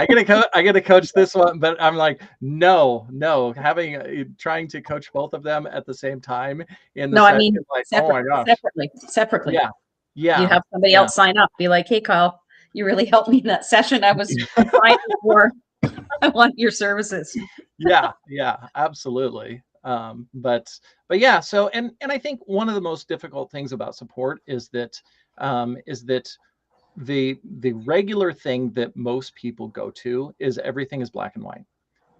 I gotta coach this one, but I'm like, no, no, having trying to coach both of them at the same time in the No, I session, mean like, oh separate my gosh, separately. yeah, You yeah, have somebody yeah. else sign up, be like, "Hey, Kyle, you really helped me in that session. I was crying for. I want your services." Yeah, yeah, absolutely. But yeah, so and I think one of the most difficult things about support is that the regular thing that most people go to is everything is black and white.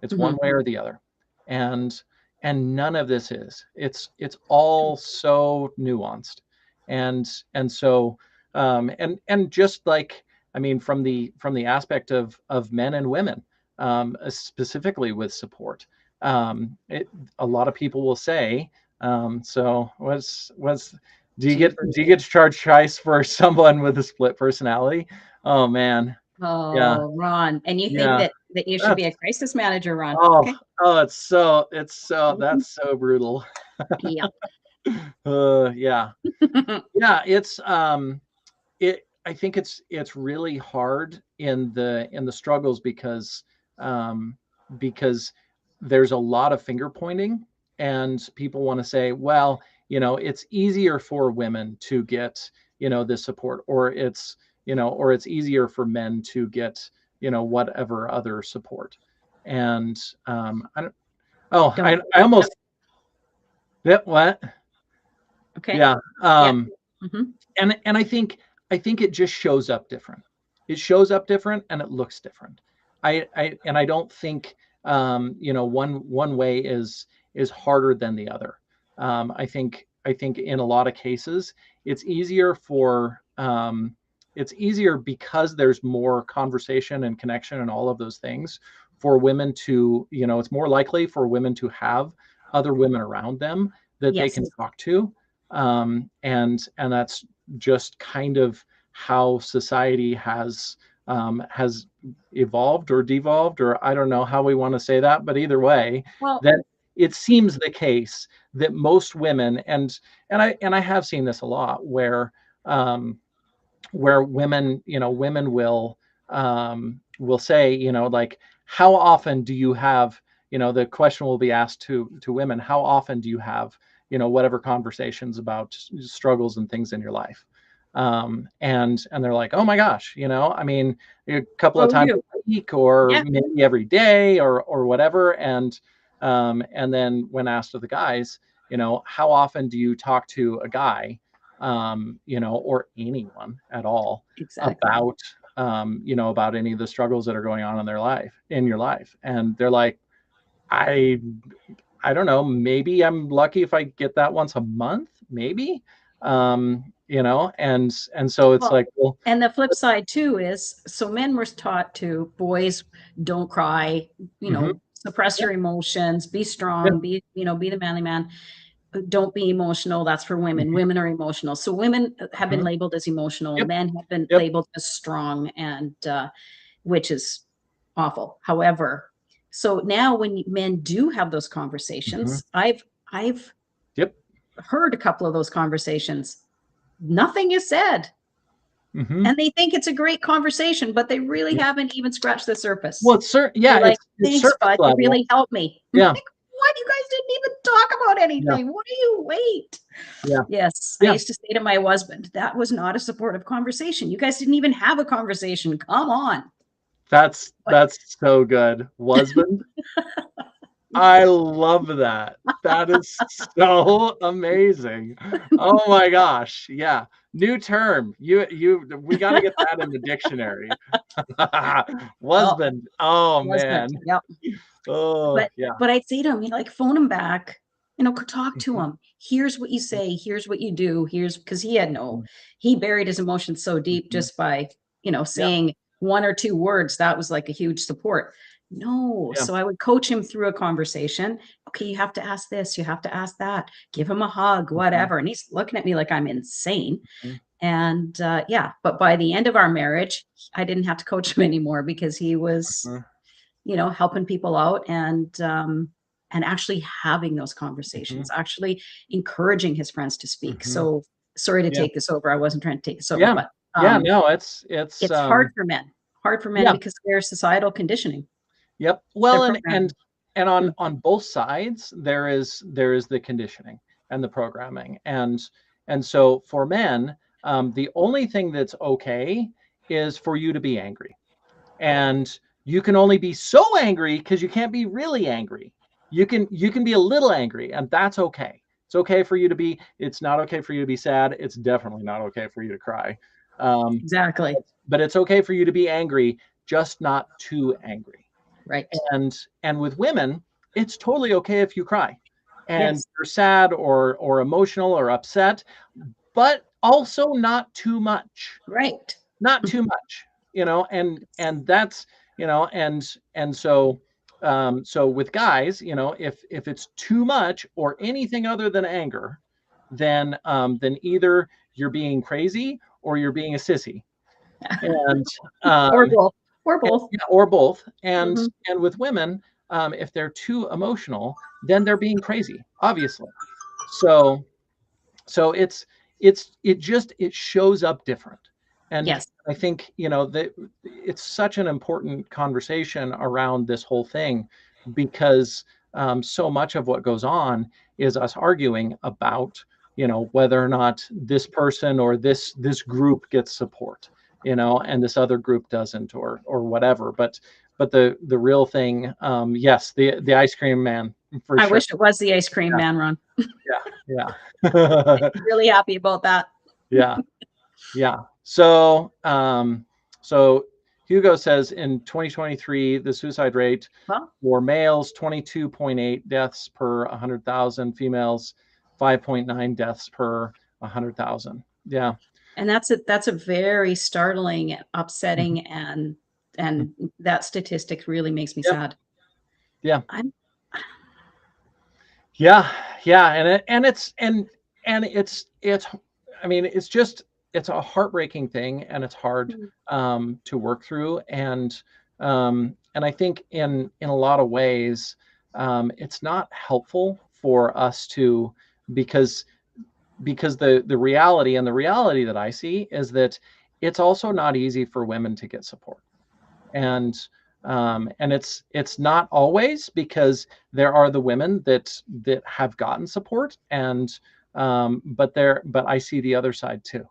It's one Mhm. way or the other. And and none of this is. It's all so nuanced. And so and just like, I mean, from the aspect of men and women, specifically with support. A lot of people will say, so what's do you get Jeepers. do you get to charge price for someone with a split personality? Oh man. Yeah. Oh, Ron, and you think Yeah. that you should be That's a crisis manager, Ron. oh, Okay. it's so Mhm. that's so brutal. Yeah. Yeah. Yeah, I think it's really hard in the struggles, because there's a lot of finger pointing, and people want to say, well, it's easier for women to get, this support, or it's easier for men to get, whatever other support. And I don't, oh, Don't. I Don't. almost, yeah, what? Okay. Yeah. Yeah. Mhm. And I think I think it just shows up different. It shows up different and it looks different. I don't think one way is harder than the other. I think in a lot of cases it's easier because there's more conversation and connection and all of those things for women to, it's more likely for women to have other women around them that they Yes. can talk to. And that's just kind of how society has evolved or devolved, or I don't know how we want to say that, but either way, Well, that it seems the case that most women, and I have seen this a lot um, where women will say, like, how often do you have, the question will be asked to women, how often do you have, whatever conversations about struggles and things in your life? And they're like, oh my gosh, I mean, a couple of oh, times you. a week, or Yeah, maybe every day, or whatever. And then when asked of the guys, how often do you talk to a guy, or anyone at all, exactly. about about any of the struggles that are going on in your life? And they're like, I I don't know, maybe I'm lucky if I get that once a month, maybe. And so it's Well, like, well, and the flip side too is, so men were taught to, boys don't cry, mhm, suppress yep, your emotions, be yep, strong, be the manly man. Don't be emotional. That's for women. mhm, Women are emotional. So women have been mhm, labeled as emotional. yep, Men have been yep, labeled as strong, and which is awful. However, so now when men do have those mhm, conversations, I've yep, heard a couple of those conversations. Nothing is said. mhm, And they think it's a great conversation, but they really yep. haven't even scratched the surface. Well, yeah, They're like, it's "Thanks, surface bud. You level. really helped me." I'm Yeah, like, "What? You guys didn't even talk about yeah, anything. What do you wait?" yeah, Yes, I yeah. used to say to my husband, "That was not a supportive conversation. You guys didn't even have a conversation. Come on." But That's so good. Husband. I love that. That is so amazing. Oh my gosh. Yeah. New term. We got to get that in the dictionary. oh, Husband. Oh husband. man. Yep. Oh But yeah. but I'd say to him, like, phone him back, talk to Mhm, him. Here's what you say, here's what you do, here's because mhm, he buried his emotions so deep mhm. just by, Yep. saying one or two words. That was like a huge support. No. Yeah. So I would coach him through a conversation. Okay, you have to ask this, you have to ask that, give him a hug, Mhm, whatever. And he's looking at me like I'm insane. mhm, And yeah, but by the end of our marriage, I didn't have to coach him anymore because he was mhm, helping people out, and actually having those mhm, conversations, actually encouraging his friends to speak. mhm. So sorry to Yeah. take this over. I wasn't trying to take this over, Yeah. but Yeah. No, it's it's hard for men yeah. because they're societal conditioning. Yep. They're Well, programming. and Mm, on both sides there is the conditioning and the programming, and so for men, the only thing that's okay is for you to be angry, and you can only be so angry because you can't be really angry. You can be a little angry, and that's okay. It's okay for you to be. It's not okay for you to be sad. It's definitely not okay for you to cry. Um, exactly. but it's okay for you to be angry, just not too angry. Right. And with women, it's totally okay if you cry and Yes. you're sad or emotional or upset, but also not too much. Right. Not too much, and that's, and so with guys, if it's too much or anything other than anger, then either you're being crazy or you're being a sissy. And Or um, both. Or both. yeah, or both. And Mhm. and with women, if they're too emotional, then they're being crazy, obviously. So it shows up different. And Yes. I think, that it's such an important conversation around this whole thing, because so much of what goes on is us arguing about, whether or not this person or this group gets support, and this other group doesn't, or whatever. But the real thing, yes, the ice cream man, for I sure. wish it was the ice cream Yeah, man, Ron. yeah, yeah. Really happy about that. Yeah, yeah. So, so Hugo says in 2023, the suicide rate Well, for males, 22.8 deaths per 100,000, females, 5.9 deaths per 100,000. Yeah. and that's a very startling, upsetting, and that statistic really makes me Yep. sad. Yeah. I'm Yeah. Yeah. And it's I mean, it's a heartbreaking thing, and it's hard to work through. And I think in a lot of ways, it's not helpful for us to, because the reality that I see is that it's also not easy for women to get support. And it's not always, because there are the women that have gotten support, but I see the other side too.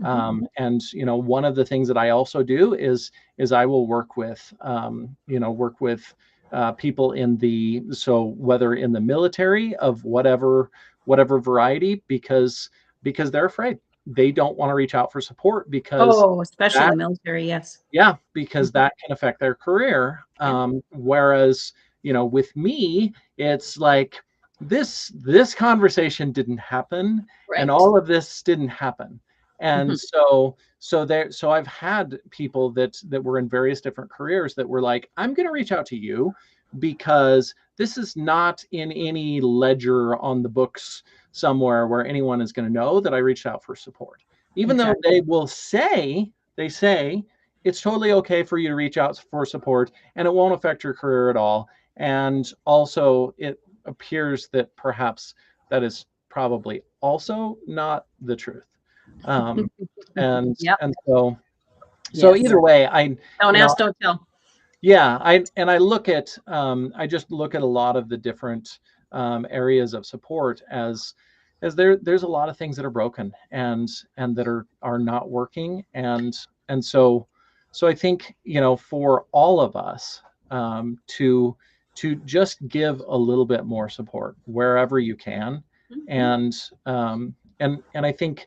Mhm. And one of the things that I also do is I will work with people whether in the military of whatever variety, because they're afraid, they don't want to reach out for support, because Oh, especially that the military, yes. yeah, because Mhm. that can affect their career. Yeah, Whereas, with me, it's like this conversation didn't happen, and right. all of this didn't happen. And Mhm. so I've had people that were in various different careers that were like, I'm going to reach out to you because this is not in any ledger on the books somewhere where anyone is going to know that I reached out for support. Even though Exactly. they say it's totally okay for you to reach out for support, and it won't affect your career at all. And also, it appears that perhaps that is probably also not the truth. Um, and Yep, and so yes. either way, Don't you know, ask, don't tell. yeah, I just look at a lot of the different areas of support as there's a lot of things that are broken, and that are not working. And so I think, for all of us, to just give a little bit more support wherever you can. Mhm. And um, and and I think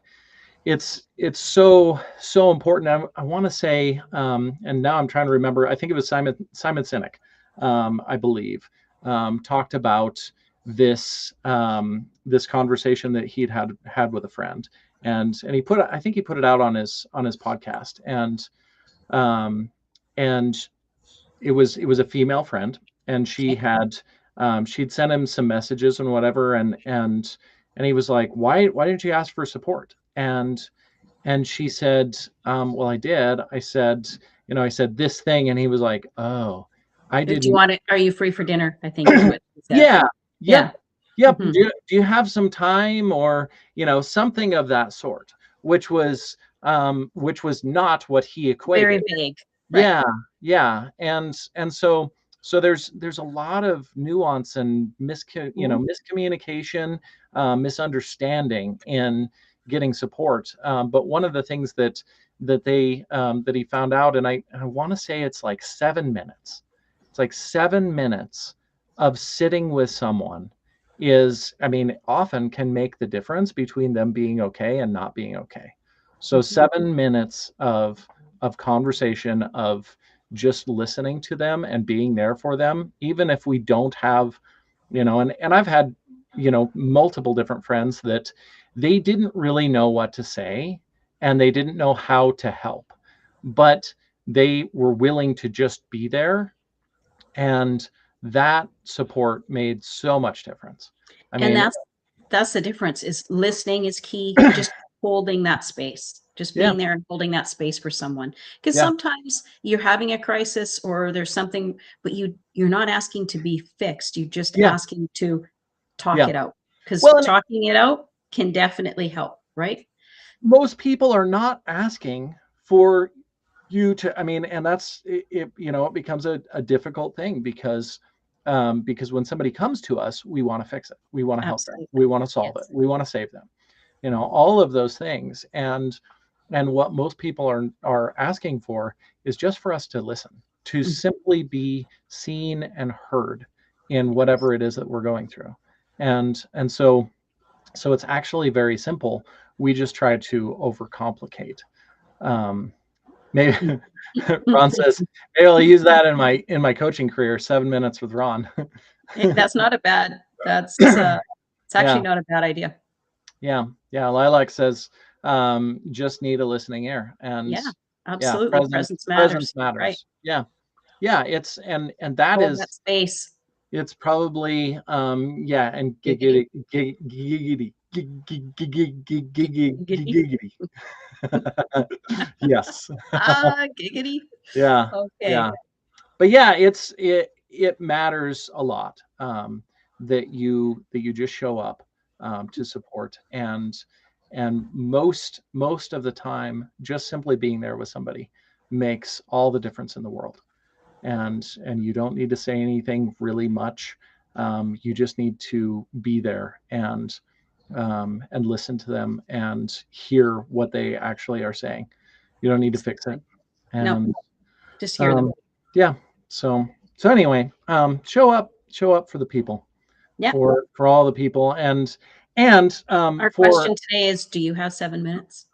it's so important. I want to say, and now I'm trying to remember. I think it was Simon Sinek, I believe, talked about this conversation that he'd had with a friend, and I think he put it out on his podcast. And it was a female friend, and Okay. she'd sent him some messages and whatever, and he was like, why didn't you ask for support? And she said, well, I did. I said this thing. And he was like, oh, I Do you didn't. want it? Are you free for dinner? I think is what he said. Yeah. Yep. Yeah. Yep. Mhm. Do you have some time, or, something of that sort, which was not what he Very equated. vague. Right. Yeah, yeah, and so there's a lot of nuance and Mhm. miscommunication, misunderstanding in getting support. But one of the things that he found out, and I want to say it's like 7 minutes. It's like 7 minutes of sitting with someone I mean, often can make the difference between them being okay and not being okay. So Mhm. 7 minutes of conversation, of just listening to them and being there for them, even if we don't have, and I've had, multiple different friends that they didn't really know what to say, and they didn't know how to help, but they were willing to just be there. And that support made so much difference. I And mean, that's the difference, is listening is key, just holding that space, just yeah, being there and holding that space for someone. Because yeah, sometimes you're having a crisis or there's something, but you're not asking to be fixed. You're just yeah, asking to talk yeah. it out. Because Well, and talking it out can definitely help, right? most people are not asking for you to, I mean, and that's it becomes a difficult thing, because when somebody comes to us, we want to fix it, we want to help them, Absolutely. we want to solve it, Yes. we want to save them, all of those things. And what most people are asking for is just for us to listen, to Mhm. simply be seen and heard in whatever it is that we're going through. And so it's actually very simple. We just try to overcomplicate. Maybe Ron says, maybe I'll use that in my coaching career, 7 minutes with Ron. That's not a bad, it's actually Yeah, not a bad idea. yeah, yeah. Lilac says, just need a listening ear. And Yeah, yeah, absolutely. Presence presence matters. Right. matters. Yeah. Yeah, it's and that Hold that is space. it's probably yeah, and Giggity. giggity Giggity. giggity. Yes. Giggity. Yeah. Okay. Yeah. But yeah, it matters a lot that you just show up to support, and most of the time, just simply being there with somebody makes all the difference in the world. And you don't need to say anything really much. You just need to be there and listen to them and hear what they actually are saying. You don't need to fix it. Exactly. No, And just hear them. um, yeah, so anyway, show up for the people, Yeah. for all the people, and Our for question today is, do you have 7 minutes?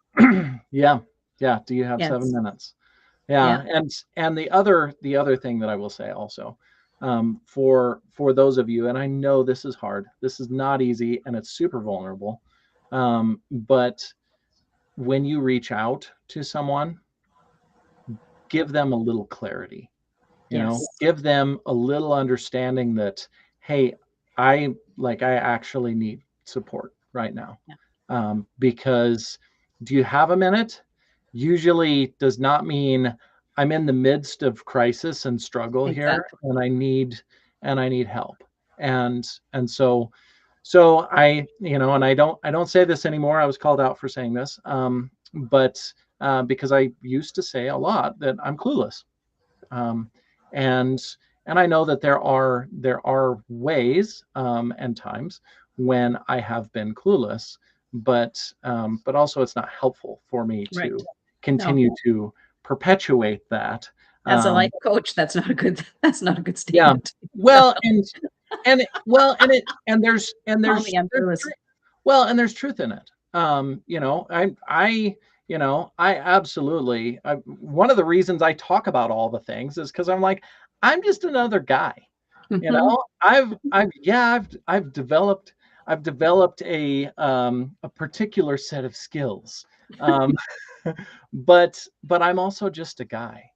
yeah, yeah. Do you have seven Yes. minutes? Yeah. Yeah, and the other thing that I will say also, for those of you, and I know this is hard, this is not easy, and it's super vulnerable, but when you reach out to someone, give them a little clarity. Yes. Give them a little understanding that, hey, I actually need support right now. Yeah. Because do you have a minute? Usually does not mean I'm in the midst of crisis and struggle here, Exactly. and I need help. And and I don't say this anymore. I was called out for saying this, but because I used to say a lot that I'm clueless, um, and I know that there are ways and times when I have been clueless, but also it's not helpful for me Right. to No. continue to perpetuate that. As a life Um, coach, that's not a good that's not a good yeah. statement. Well, and Tell me I'm there's clueless. well, and there's truth in it. I absolutely, one of the reasons I talk about all the things is because I'm like, I'm just another guy. Mhm. I've developed a particular set of skills, um, but I'm also just a guy,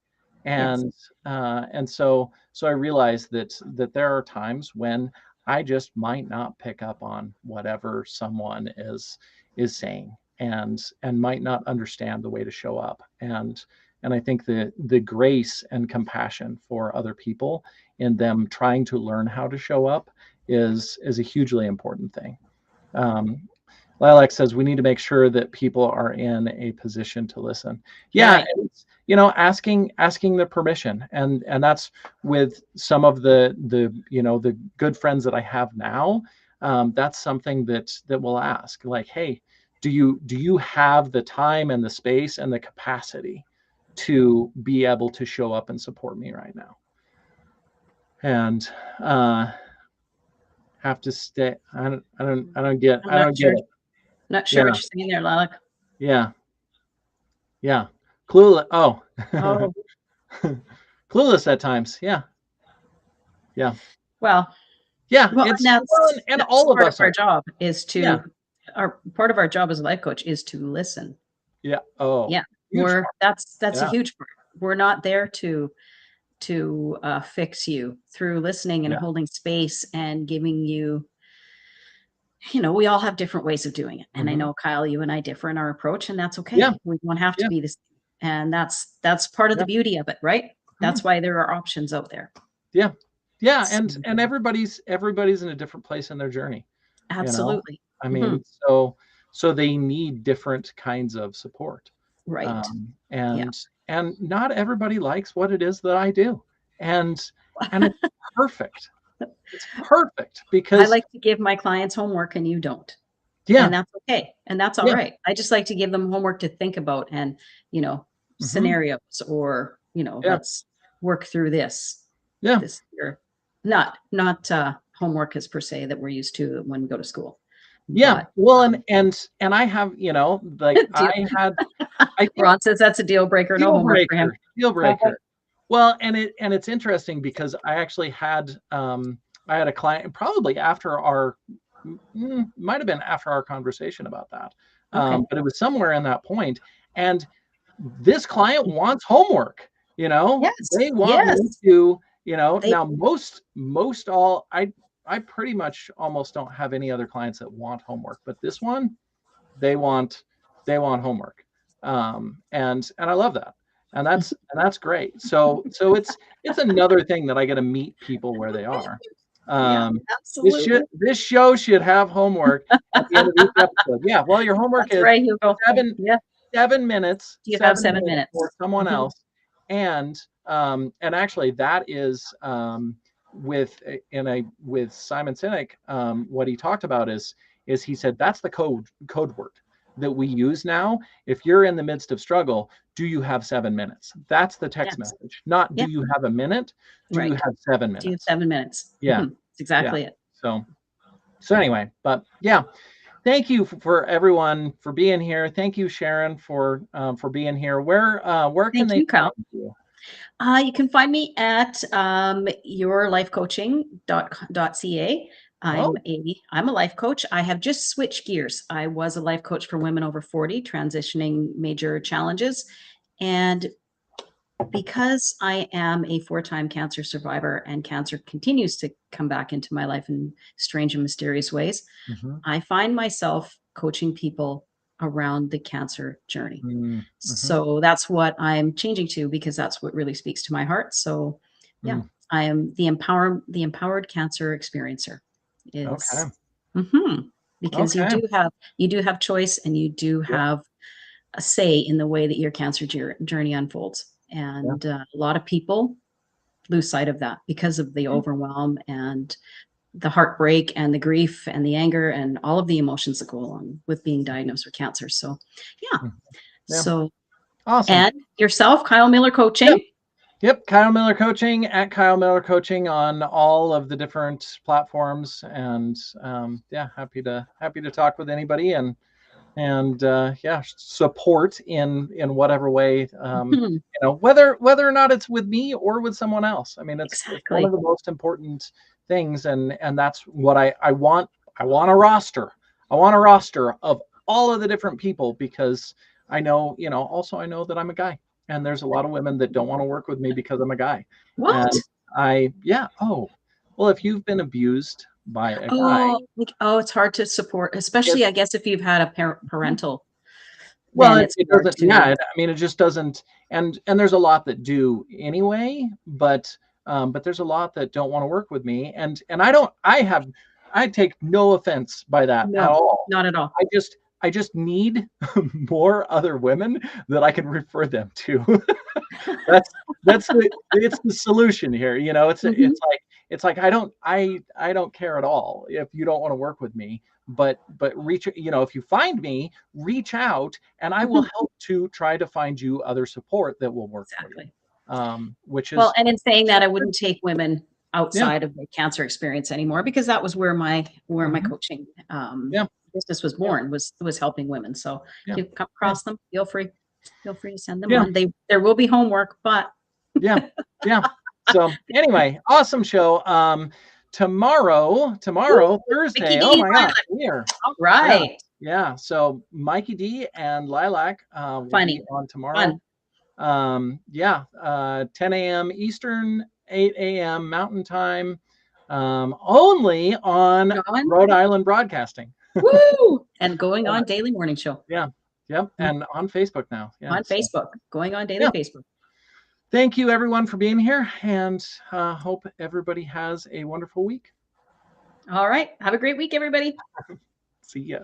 Yes. and so I realize that there are times when I just might not pick up on whatever someone is saying, and might not understand the way to show up, and I think the grace and compassion for other people in them trying to learn how to show up is a hugely important thing. Um, Lilac says we need to make sure that people are in a position to listen. Yeah, Right. it's, asking the permission, and that's with some of the good friends that I have now. That's something that we'll ask, like, hey, do you have the time and the space and the capacity to be able to show up and support me right now? And have to stay. I'm I not don't get sure it. not sure Yeah, what you're saying there, Lilac. yeah, yeah. Clueless. Oh, Oh, clueless at times. Yeah, yeah, well, yeah. well, and It's well, that's and that's all of part of us our are. job is Yeah, to our part of our job as a life coach is to listen. yeah. Oh, Yeah. huge part. That's a Yeah, huge part. We're not there to fix you through listening and yeah. holding space and giving you, we all have different ways of doing it. And I Hmm. know, Kyle, you and I differ in our approach, and that's Yeah, okay. We don't have to yeah, be the same. And that's part of yeah. the beauty of it, right? Mhm. That's why there are options out there. Yeah, yeah. So, And everybody's in a different place in their journey. You know, absolutely. I Mhm. mean, so they need different kinds of support, Right. um, Yeah. and not everybody likes what it is that I do, and it's perfect. It's perfect I because like to give my clients homework and you don't. And yeah, that's okay. And that's all yeah, right. I just like to give them homework to think about and, hmm, scenarios or, yeah, let's work through this. yeah, This here. Not homework as per se that we're used to when we go to school. Yeah. But Well, and I have, like deal, I think Ron says that's a deal breaker. No deal homework for him. breaker, deal breaker. Well, and it's interesting because I actually had I had a client probably after our might have been after our conversation about that. Okay. But it was somewhere in that point. And this client wants homework, Yes. they want me Yes. to, They now most all I pretty much almost don't have any other clients that want homework, but this one, they want homework. And I love that. And that's great. So it's another thing that I get to meet people where they are. yeah, Um, absolutely. this show should have homework at the end of each episode. Yeah, well, your homework That's is right, Hugo. seven Yeah. seven minutes, Do you have 7 7 minutes for minutes? someone Mhm. else. And actually that is with Simon Sinek, what he talked about is he said that's the code word that we use now. If you're in the midst of struggle, do you have 7 minutes? That's the text Yes. message, not do Yeah. you have a minute? Do you Right. have 7 Do you have minutes? 7 minutes? Yeah, Mhm. That's yeah. exactly it. So anyway, but yeah, thank you for everyone for being here. Thank you, Sharon, for being here. Where can Thank they you, Kyle. find you? You can find me at yourlifecoaching.ca. Oh, I'm a life coach. I have just switched gears. I was a life coach for women over 40, transitioning major challenges. And because I am a 4-time cancer survivor and cancer continues to come back into my life in strange and mysterious ways, mhm, I find myself coaching people around the cancer journey. mm, mhm, So that's what I'm changing to because that's what really speaks to my heart. So yeah, mm. I am the empowered cancer experiencer is Okay, mhm, because okay, you do have choice and you do yeah, have a say in the way that your cancer journey unfolds. yeah, And a lot of people lose sight of that because of the mm, overwhelm and the heartbreak and the grief and the anger and all of the emotions that go along with being diagnosed with cancer. So, yeah. mm, yeah, So, awesome. and yourself, Kyle Miller Yep, Coaching. yep. Kyle Miller Coaching at Kyle Miller Coaching on all of the different platforms, and yeah, happy to talk with anybody and yeah, support in whatever way, Mhm. whether or not it's with me or with someone else. I mean, it's one of Exactly. the most important things, and that's what I want. I want a roster. I want a roster of all of the different people because also I know that I'm a guy, and there's a lot of women that don't want to work with me because I'm a guy. And What? yeah, oh, well, if you've been abused by a guy, It's hard to support, especially I it's guess if you've had a parental, well, then it, it's it hard doesn't. to. Yeah, I mean, it just doesn't. And there's a lot that do anyway, but there's a lot that don't want to work with me, and I don't. I take no offense by that at No, all. not at all. I just need more other women that I can refer them to. that's it's the solution here. It's Mhm. it's like I don't care at all if you don't want to work with me, but if you find me, reach out and I will Mhm. help to try to find you other support that will work for you. Exactly. Which Well, is and in saying that, I wouldn't take women yeah. outside of the cancer experience anymore because that was where my Hmm. coaching Yeah. business was Yeah. born, was helping women. So if Yeah. you come Yeah. across them, feel free to send them Yeah. on. There will be homework, but Yeah. Yeah. So anyway, awesome show. Tomorrow, woo, Mickey Thursday. Oh D, my gosh, Lilac. we are. All Yeah. right. Yeah. So Mikey D and Lilac will be Funny. on tomorrow. Fun. Yeah. 10 a.m. Eastern, 8 a.m. Mountain Time. Only on Going on. Rhode Island Broadcasting. Woo! And going on Daily Morning Show. Yeah. Yep. Mhm. And on Facebook now. Yeah. On So Facebook. Going on Daily yeah. Facebook. Thank you everyone for being here, and hope everybody has a wonderful week. All right. Have a great week, everybody. See ya.